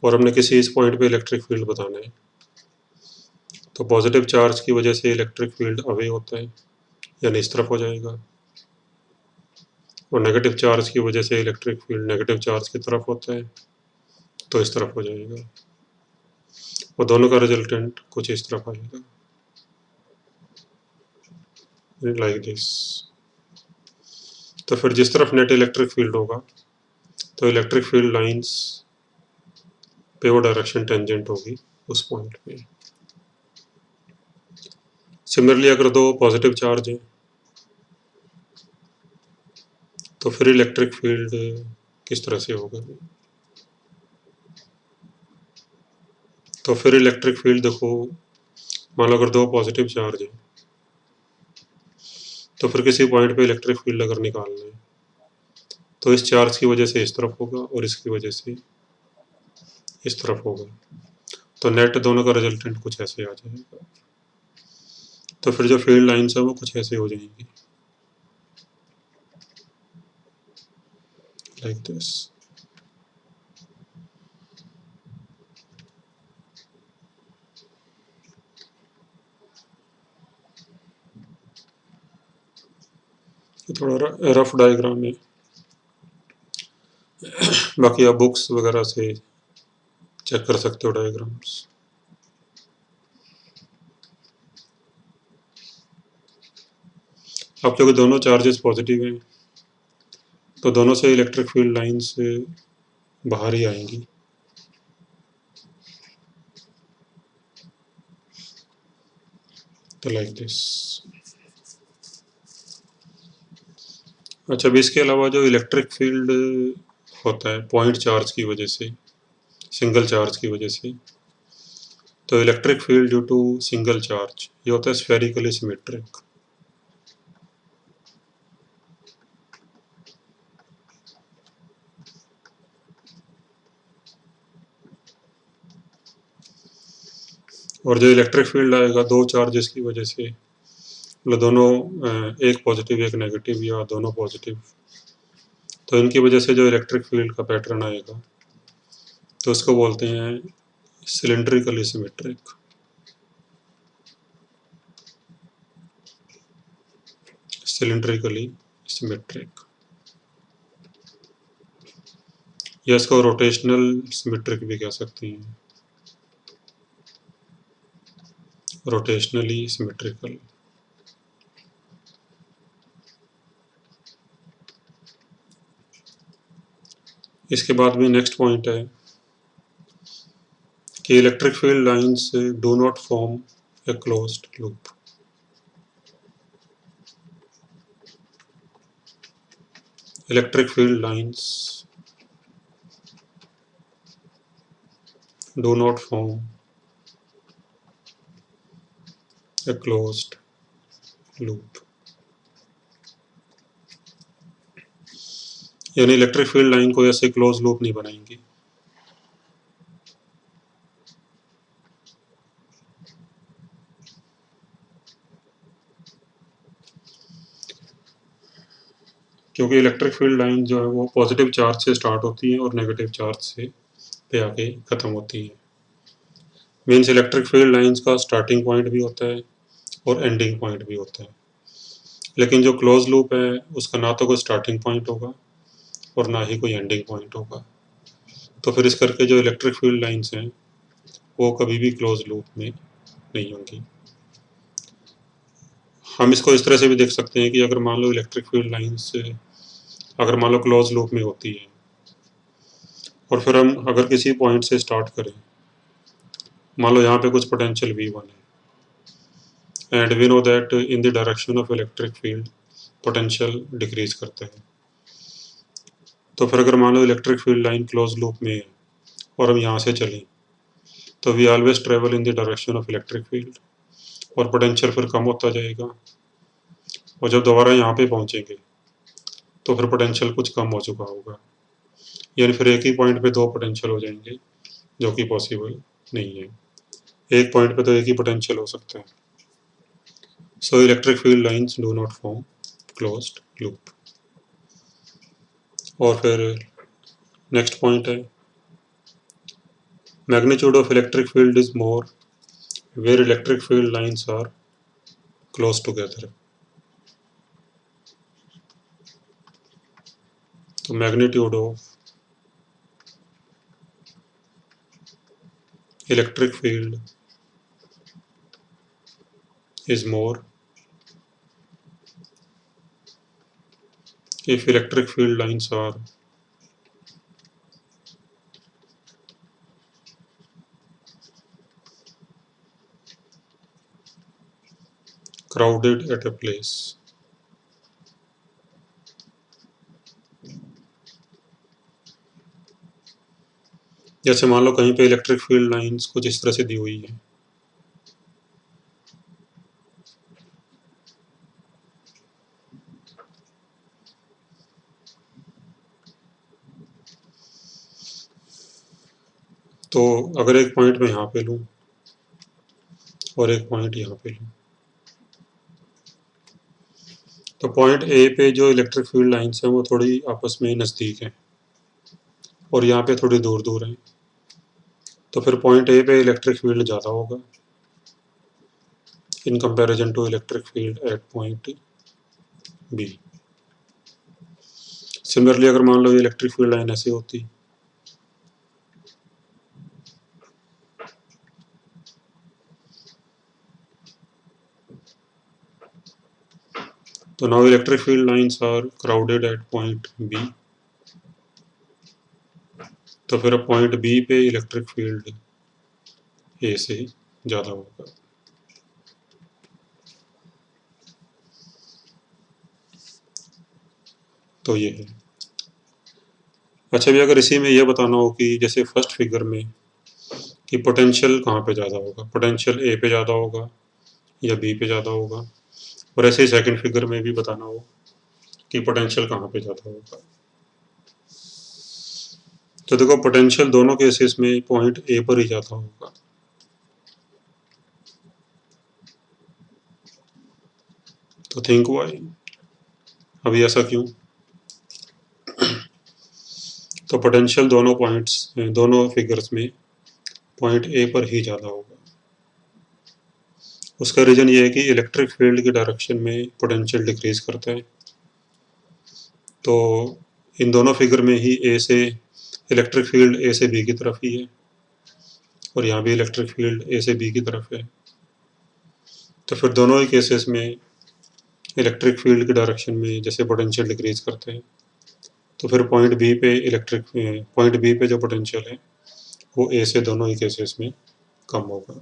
और हमने किसी इस पॉइंट पे इलेक्ट्रिक फील्ड बताना है, तो पॉजिटिव चार्ज की वजह से इलेक्ट्रिक फील्ड अवे होता है, यानी इस तरफ हो जाएगा, और नेगेटिव चार्ज की वजह से इलेक्ट्रिक फील्ड नेगेटिव चार्ज की तरफ होता है, तो इस तरफ हो जाएगा, और दोनों का रिजल्टेंट कुछ इस तरफ आएगा, लाइक दिस। तो फिर जिस तरफ नेट इलेक्ट्रिक फील्ड होगा, तो इलेक्ट्रिक फील्ड लाइंस पे वो डायरेक्शन टेंजेंट होगी उस पॉइंट पे। सिमिलरली अगर दो पॉजिटिव चार्ज हैं, तो फिर इलेक्ट्रिक फील्ड किस तरह से होगा? तो फिर इलेक्ट्रिक फील्ड देखो, मान लो अगर दो पॉजिटिव चार्ज हैं, तो फिर किसी पॉइंट पे इलेक्ट्रिक फील्ड अगर निकालना है, तो इस चार्ज की वजह से इस तरफ होगा और इसकी वजह से इस तरफ होगा, तो नेट दोनों का रिजल्टेंट कुछ ऐसे आ जाएगा। तो फिर जो फील्ड लाइंस है वो कुछ ऐसे हो जाएंगी, लाइक दिस। थोड़ा रफ डायग्राम है, बाकी आप बुक्स वगैरह से चेक कर सकते हो डायग्राम्स। अब क्योंकि दोनों चार्जेस पॉजिटिव हैं, तो दोनों से इलेक्ट्रिक फील्ड लाइंस बाहर ही आएंगी। तो लाइक दिस। अच्छा, अब इसके अलावा जो इलेक्ट्रिक फील्ड होता है पॉइंट चार्ज की वजह से, सिंगल चार्ज की वजह से, तो electric field due to single charge ये होता है स्फेरिकली सिमेट्रिक। और जो इलेक्ट्रिक फील्ड आएगा दो चार्जेस की वजह से, मतलब दोनों एक पॉजिटिव एक नेगेटिव या दोनों पॉजिटिव, तो इनकी वजह से जो इलेक्ट्रिक फील्ड का पैटर्न आएगा, तो उसको बोलते हैं सिलेंड्रिकली सिमेट्रिक। सिलेंड्रिकली सिमेट्रिक, या इसको रोटेशनल सिमेट्रिक भी कह सकते हैं, रोटेशनली सिमेट्रिकल। इसके बाद में नेक्स्ट पॉइंट है कि electric field lines do not form a closed loop. Electric field lines do not form a closed loop। यानी इलेक्ट्रिक फील्ड लाइन को ऐसे क्लोज लूप नहीं बनाएंगी। क्योंकि इलेक्ट्रिक फील्ड लाइन जो है वो पॉजिटिव चार्ज से स्टार्ट होती है और नेगेटिव चार्ज से पे आके ख़त्म होती है। मीन्स इलेक्ट्रिक फील्ड लाइंस का स्टार्टिंग पॉइंट भी होता है और एंडिंग पॉइंट भी होता है, लेकिन जो क्लोज लूप है उसका ना तो कोई स्टार्टिंग पॉइंट होगा और ना ही कोई एंडिंग पॉइंट होगा। तो फिर इस करके जो इलेक्ट्रिक फील्ड लाइंस हैं वो कभी भी क्लोज लूप में नहीं होंगी। हम इसको इस तरह से भी देख सकते हैं कि अगर मान लो इलेक्ट्रिक फील्ड लाइंस अगर मान लो क्लोज लूप में होती है और फिर हम अगर किसी पॉइंट से स्टार्ट करें, मान लो यहाँ पे कुछ पोटेंशियल V1 है and we know that in the direction of electric field potential decrease करता है। तो फिर अगर मान लो electric field line close loop में है और हम यहाँ से चलें तो we always travel in the direction of electric field और पोटेंशियल फिर कम होता जाएगा और जब दोबारा यहाँ पे पहुँचेंगे तो फिर पोटेंशियल कुछ कम हो चुका होगा, यानी फिर एक ही पॉइंट पे दो पोटेंशियल हो जाएंगे जो कि पॉसिबल नहीं है। एक पॉइंट पे तो एक ही पोटेंशियल हो सकता है। So electric field lines do not form closed loop. और फिर नेक्स्ट पॉइंट है magnitude of electric field is more where electric field lines are close together. तो magnitude of electric field is more if electric field lines are crowded at a place। जैसे मान लो कहीं पे electric field lines कुछ इस तरह से दी हुई है, तो अगर एक पॉइंट मैं यहाँ पे लूँ और एक पॉइंट यहाँ पे लूँ तो पॉइंट ए पे जो इलेक्ट्रिक फील्ड लाइंस हैं वो थोड़ी आपस में नज़दीक हैं और यहाँ पे थोड़ी दूर दूर हैं। तो फिर पॉइंट ए पे इलेक्ट्रिक फील्ड ज़्यादा होगा in comparison to electric field at point B. Similarly अगर मान लो ये इलेक्ट्रिक फील्ड लाइन ऐसे होती तो now electric field lines are crowded at point B. तो फिर अब पॉइंट बी पे इलेक्ट्रिक फील्ड ए से ज़्यादा होगा। तो ये है। अच्छा भी अगर इसी में यह बताना हो कि जैसे फर्स्ट फिगर में कि पोटेंशियल कहाँ पे ज़्यादा होगा, पोटेंशियल ए पे ज़्यादा होगा या बी पे ज़्यादा होगा, और ऐसे ही सेकंड फिगर में भी बताना हो कि पोटेंशियल कहाँ पे ज़्यादा होगा। तो देखो पोटेंशियल दोनों केसेस में पॉइंट ए पर ही ज़्यादा होगा। तो थिंक वाई, अभी ऐसा क्यों? तो पोटेंशियल दोनों पॉइंट्स दोनों फिगर्स में पॉइंट ए पर ही ज़्यादा होगा। उसका रीज़न ये है कि इलेक्ट्रिक फील्ड की डायरेक्शन में पोटेंशियल डिक्रीज करता है। तो इन दोनों फिगर में ही ए से इलेक्ट्रिक फील्ड ए से बी की तरफ ही है और यहाँ भी इलेक्ट्रिक फील्ड ए से बी की तरफ है। तो फिर दोनों ही केसेस में इलेक्ट्रिक फील्ड की डायरेक्शन में जैसे पोटेंशियल डिक्रीज करते हैं तो फिर पॉइंट बी पे जो पोटेंशियल है वो ए से दोनों ही केसेस में कम होगा।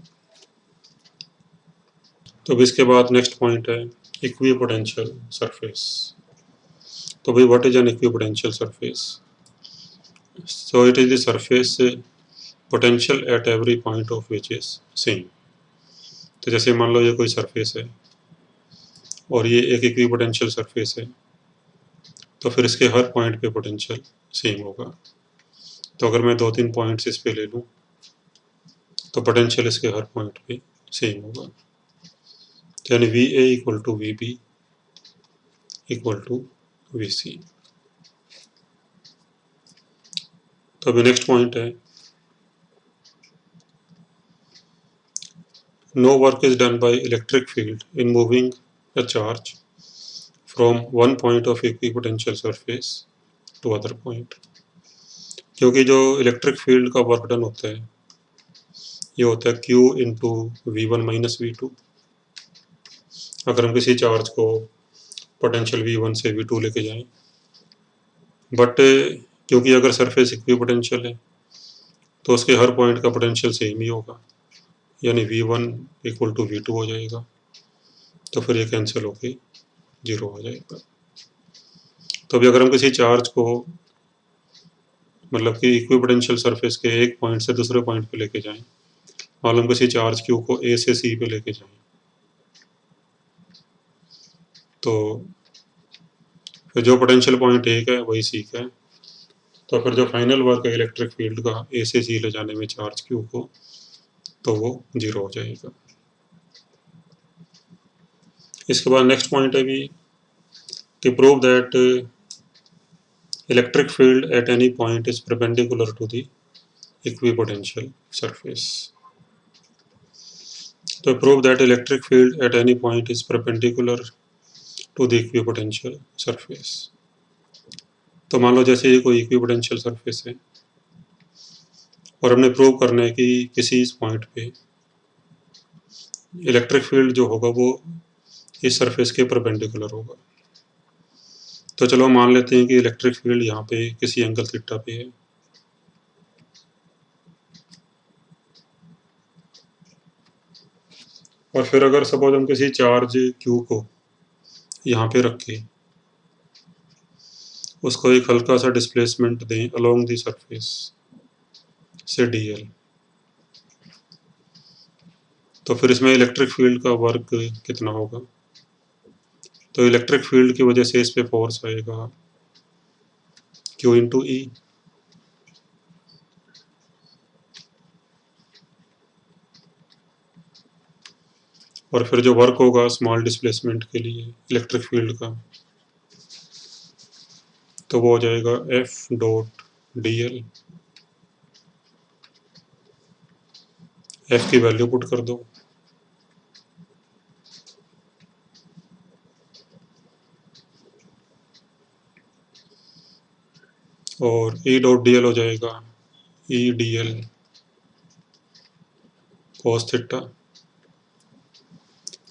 तो अब इसके बाद नेक्स्ट पॉइंट है इक्विपोटेंशियल सरफेस। तो भाई what is an equipotential surface? So it is the surface potential at every point of which is same. तो जैसे मान लो ये कोई सरफेस है और ये एक इक्विपोटेंशियल सरफेस है, तो फिर इसके हर पॉइंट पे पोटेंशियल सेम होगा। तो अगर मैं 2-3 पॉइंट्स इस पे ले लूँ तो पोटेंशियल इसके हर पॉइंट पे सेम होगा, यानी V A equal to V B equal to V C. तो अभी नेक्स्ट पॉइंट है, no work is done by electric field in moving a charge from one point of equipotential surface to other point। क्योंकि जो electric field का work done होता है ये होता है Q into V1 minus V2। अगर हम किसी चार्ज को पोटेंशियल V1 से V2 लेके जाएं, बट क्योंकि अगर सरफेस इक्विपोटेंशियल है तो उसके हर पॉइंट का पोटेंशियल सेम ही होगा, यानी V1 इक्वल टू V2 हो जाएगा। तो फिर ये कैंसिल होके 0 हो जाएगा। तो अभी अगर हम किसी चार्ज को मतलब कि इक्विपोटेंशियल सरफेस के एक पॉइंट से दूसरे पॉइंट पे लेके जाएं, मान हम किसी चार्ज Q को A से C पे लेके जाएं, तो फिर जो पोटेंशियल पॉइंट एक है वही C का है। तो फिर जो फाइनल वर्क है इलेक्ट्रिक फील्ड का A से C ले जाने में चार्ज Q को, तो वो 0 हो जाएगा। इसके बाद नेक्स्ट पॉइंट है भी कि prove that electric field at any point is perpendicular to the equipotential surface. तो prove that electric field at any point is perpendicular to the equipotential surface. तो मान लो जैसे ये कोई इक्विपोटेंशियल सरफेस है और हमने प्रूव करना है कि किसी इस पॉइंट पे इलेक्ट्रिक फील्ड जो होगा वो इस सरफेस के परपेंडिकुलर होगा। तो चलो मान लेते हैं कि इलेक्ट्रिक फील्ड यहाँ पे किसी एंगल थीटा पे है, और फिर अगर सपोज हम किसी चार्ज Q को यहाँ पे रख के उसको एक हल्का सा डिस्प्लेसमेंट दें अलोंग द सरफेस से dl, तो फिर इसमें इलेक्ट्रिक फील्ड का वर्क कितना होगा? तो इलेक्ट्रिक फील्ड की वजह से इस पे फोर्स आएगा Q इंटू ई। और फिर जो वर्क होगा स्मॉल डिस्प्लेसमेंट के लिए इलेक्ट्रिक फील्ड का, तो वो हो जाएगा F डॉट dl। F की वैल्यू पुट कर दो, और E डॉट dl हो जाएगा E dl cos theta.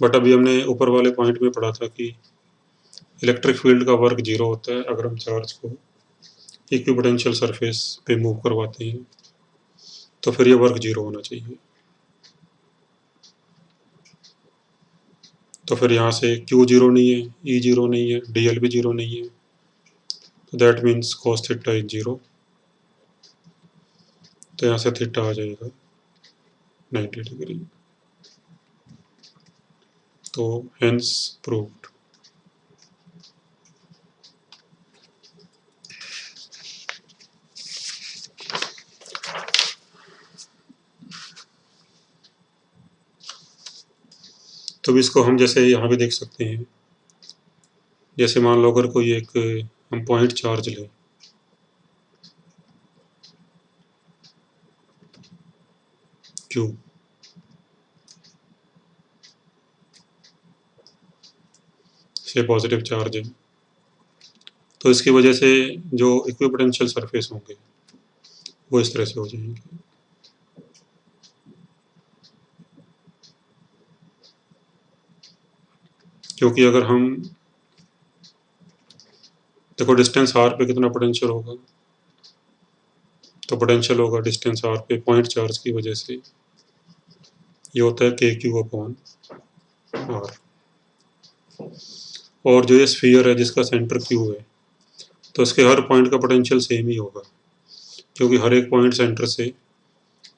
But अभी हमने ऊपर वाले पॉइंट में पढ़ा था कि इलेक्ट्रिक फील्ड का वर्क 0 होता है अगर हम चार्ज को इक्विपोटेंशियल सरफेस पे मूव करवाते हैं, तो फिर ये वर्क 0 होना चाहिए। तो फिर यहाँ से Q 0 नहीं है, E 0 नहीं है, dl भी 0 नहीं है, तो that means cos theta is 0। तो यहाँ से थीटा आ जाएगा 90 डिग्री। तो हेंस प्रूव्ड। तो इसको हम जैसे यहाँ पे देख सकते हैं, जैसे मान लो अगर कोई एक हम पॉइंट चार्ज लें, Q, से पॉजिटिव चार्ज है, तो इसकी वजह से जो इक्विपोटेंशियल सरफेस होंगे वो इस तरह से हो जाएंगे। क्योंकि अगर हम देखो डिस्टेंस r पे कितना पोटेंशियल होगा, तो पोटेंशियल होगा डिस्टेंस r पे पॉइंट चार्ज की वजह से, ये होता है KQ अपॉन R। और जो ये स्फीयर है जिसका सेंटर Q है, तो इसके हर पॉइंट का पोटेंशियल सेम ही होगा, क्योंकि हर एक पॉइंट सेंटर से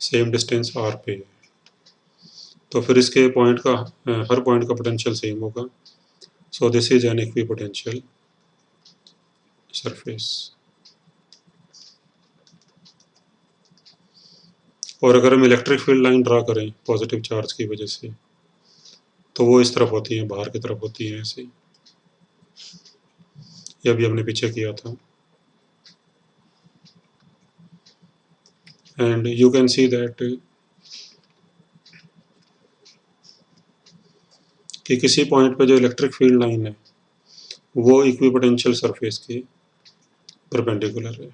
सेम डिस्टेंस r पे है, तो फिर इसके पॉइंट का हर पॉइंट का पोटेंशियल सेम होगा। सो this is an equipotential surface. और अगर हम इलेक्ट्रिक फील्ड लाइन ड्रा करें पॉजिटिव चार्ज की वजह से, तो वो इस तरफ होती है, बाहर की तरफ होती है ऐसे। ये अभी हमने पीछे किया था। And you can see that कि किसी पॉइंट पे जो इलेक्ट्रिक फील्ड लाइन है वो इक्विपोटेंशियल सरफेस के परपेंडिकुलर है।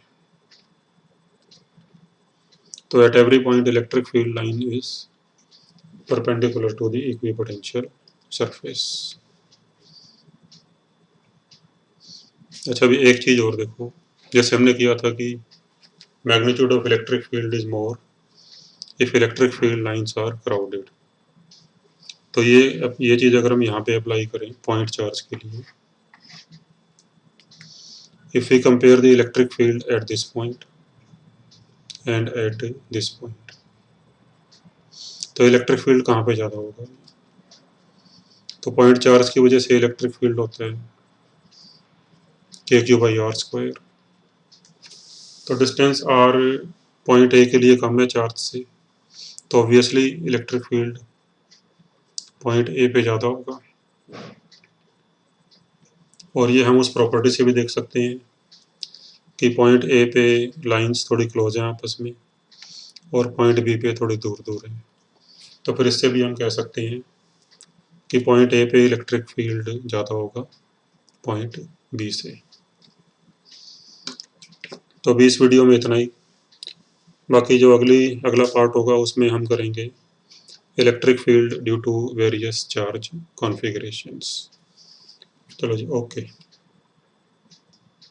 तो at every point electric field line is perpendicular to the equipotential surface. अच्छा, अभी एक चीज और देखो, जैसे हमने किया था कि magnitude of electric field is more if electric field lines are crowded. तो ये चीज अगर हम यहाँ पे अप्लाई करें पॉइंट चार्ज के लिए, if we compare the electric field at this point and at this point, तो इलेक्ट्रिक फील्ड कहाँ पे ज़्यादा होगा? तो पॉइंट चार्ज की वजह से इलेक्ट्रिक फील्ड होता है KQ/r²। तो डिस्टेंस r पॉइंट ए के लिए कम है चार्ज से, तो obviously electric field point A पे ज़्यादा होगा। और ये हम उस प्रॉपर्टी से भी देख सकते हैं कि पॉइंट ए पे लाइंस थोड़ी क्लोज हैं आपस में और पॉइंट बी पे थोड़ी दूर दूर है। तो फिर इससे भी हम कह सकते हैं कि पॉइंट ए पे इलेक्ट्रिक फील्ड ज़्यादा होगा पॉइंट बी से। तो अभी इस वीडियो में इतना ही। बाकी जो अगला पार्ट होगा उसमें हम करेंगे electric field due to various charge configurations. चलो जी, ओके।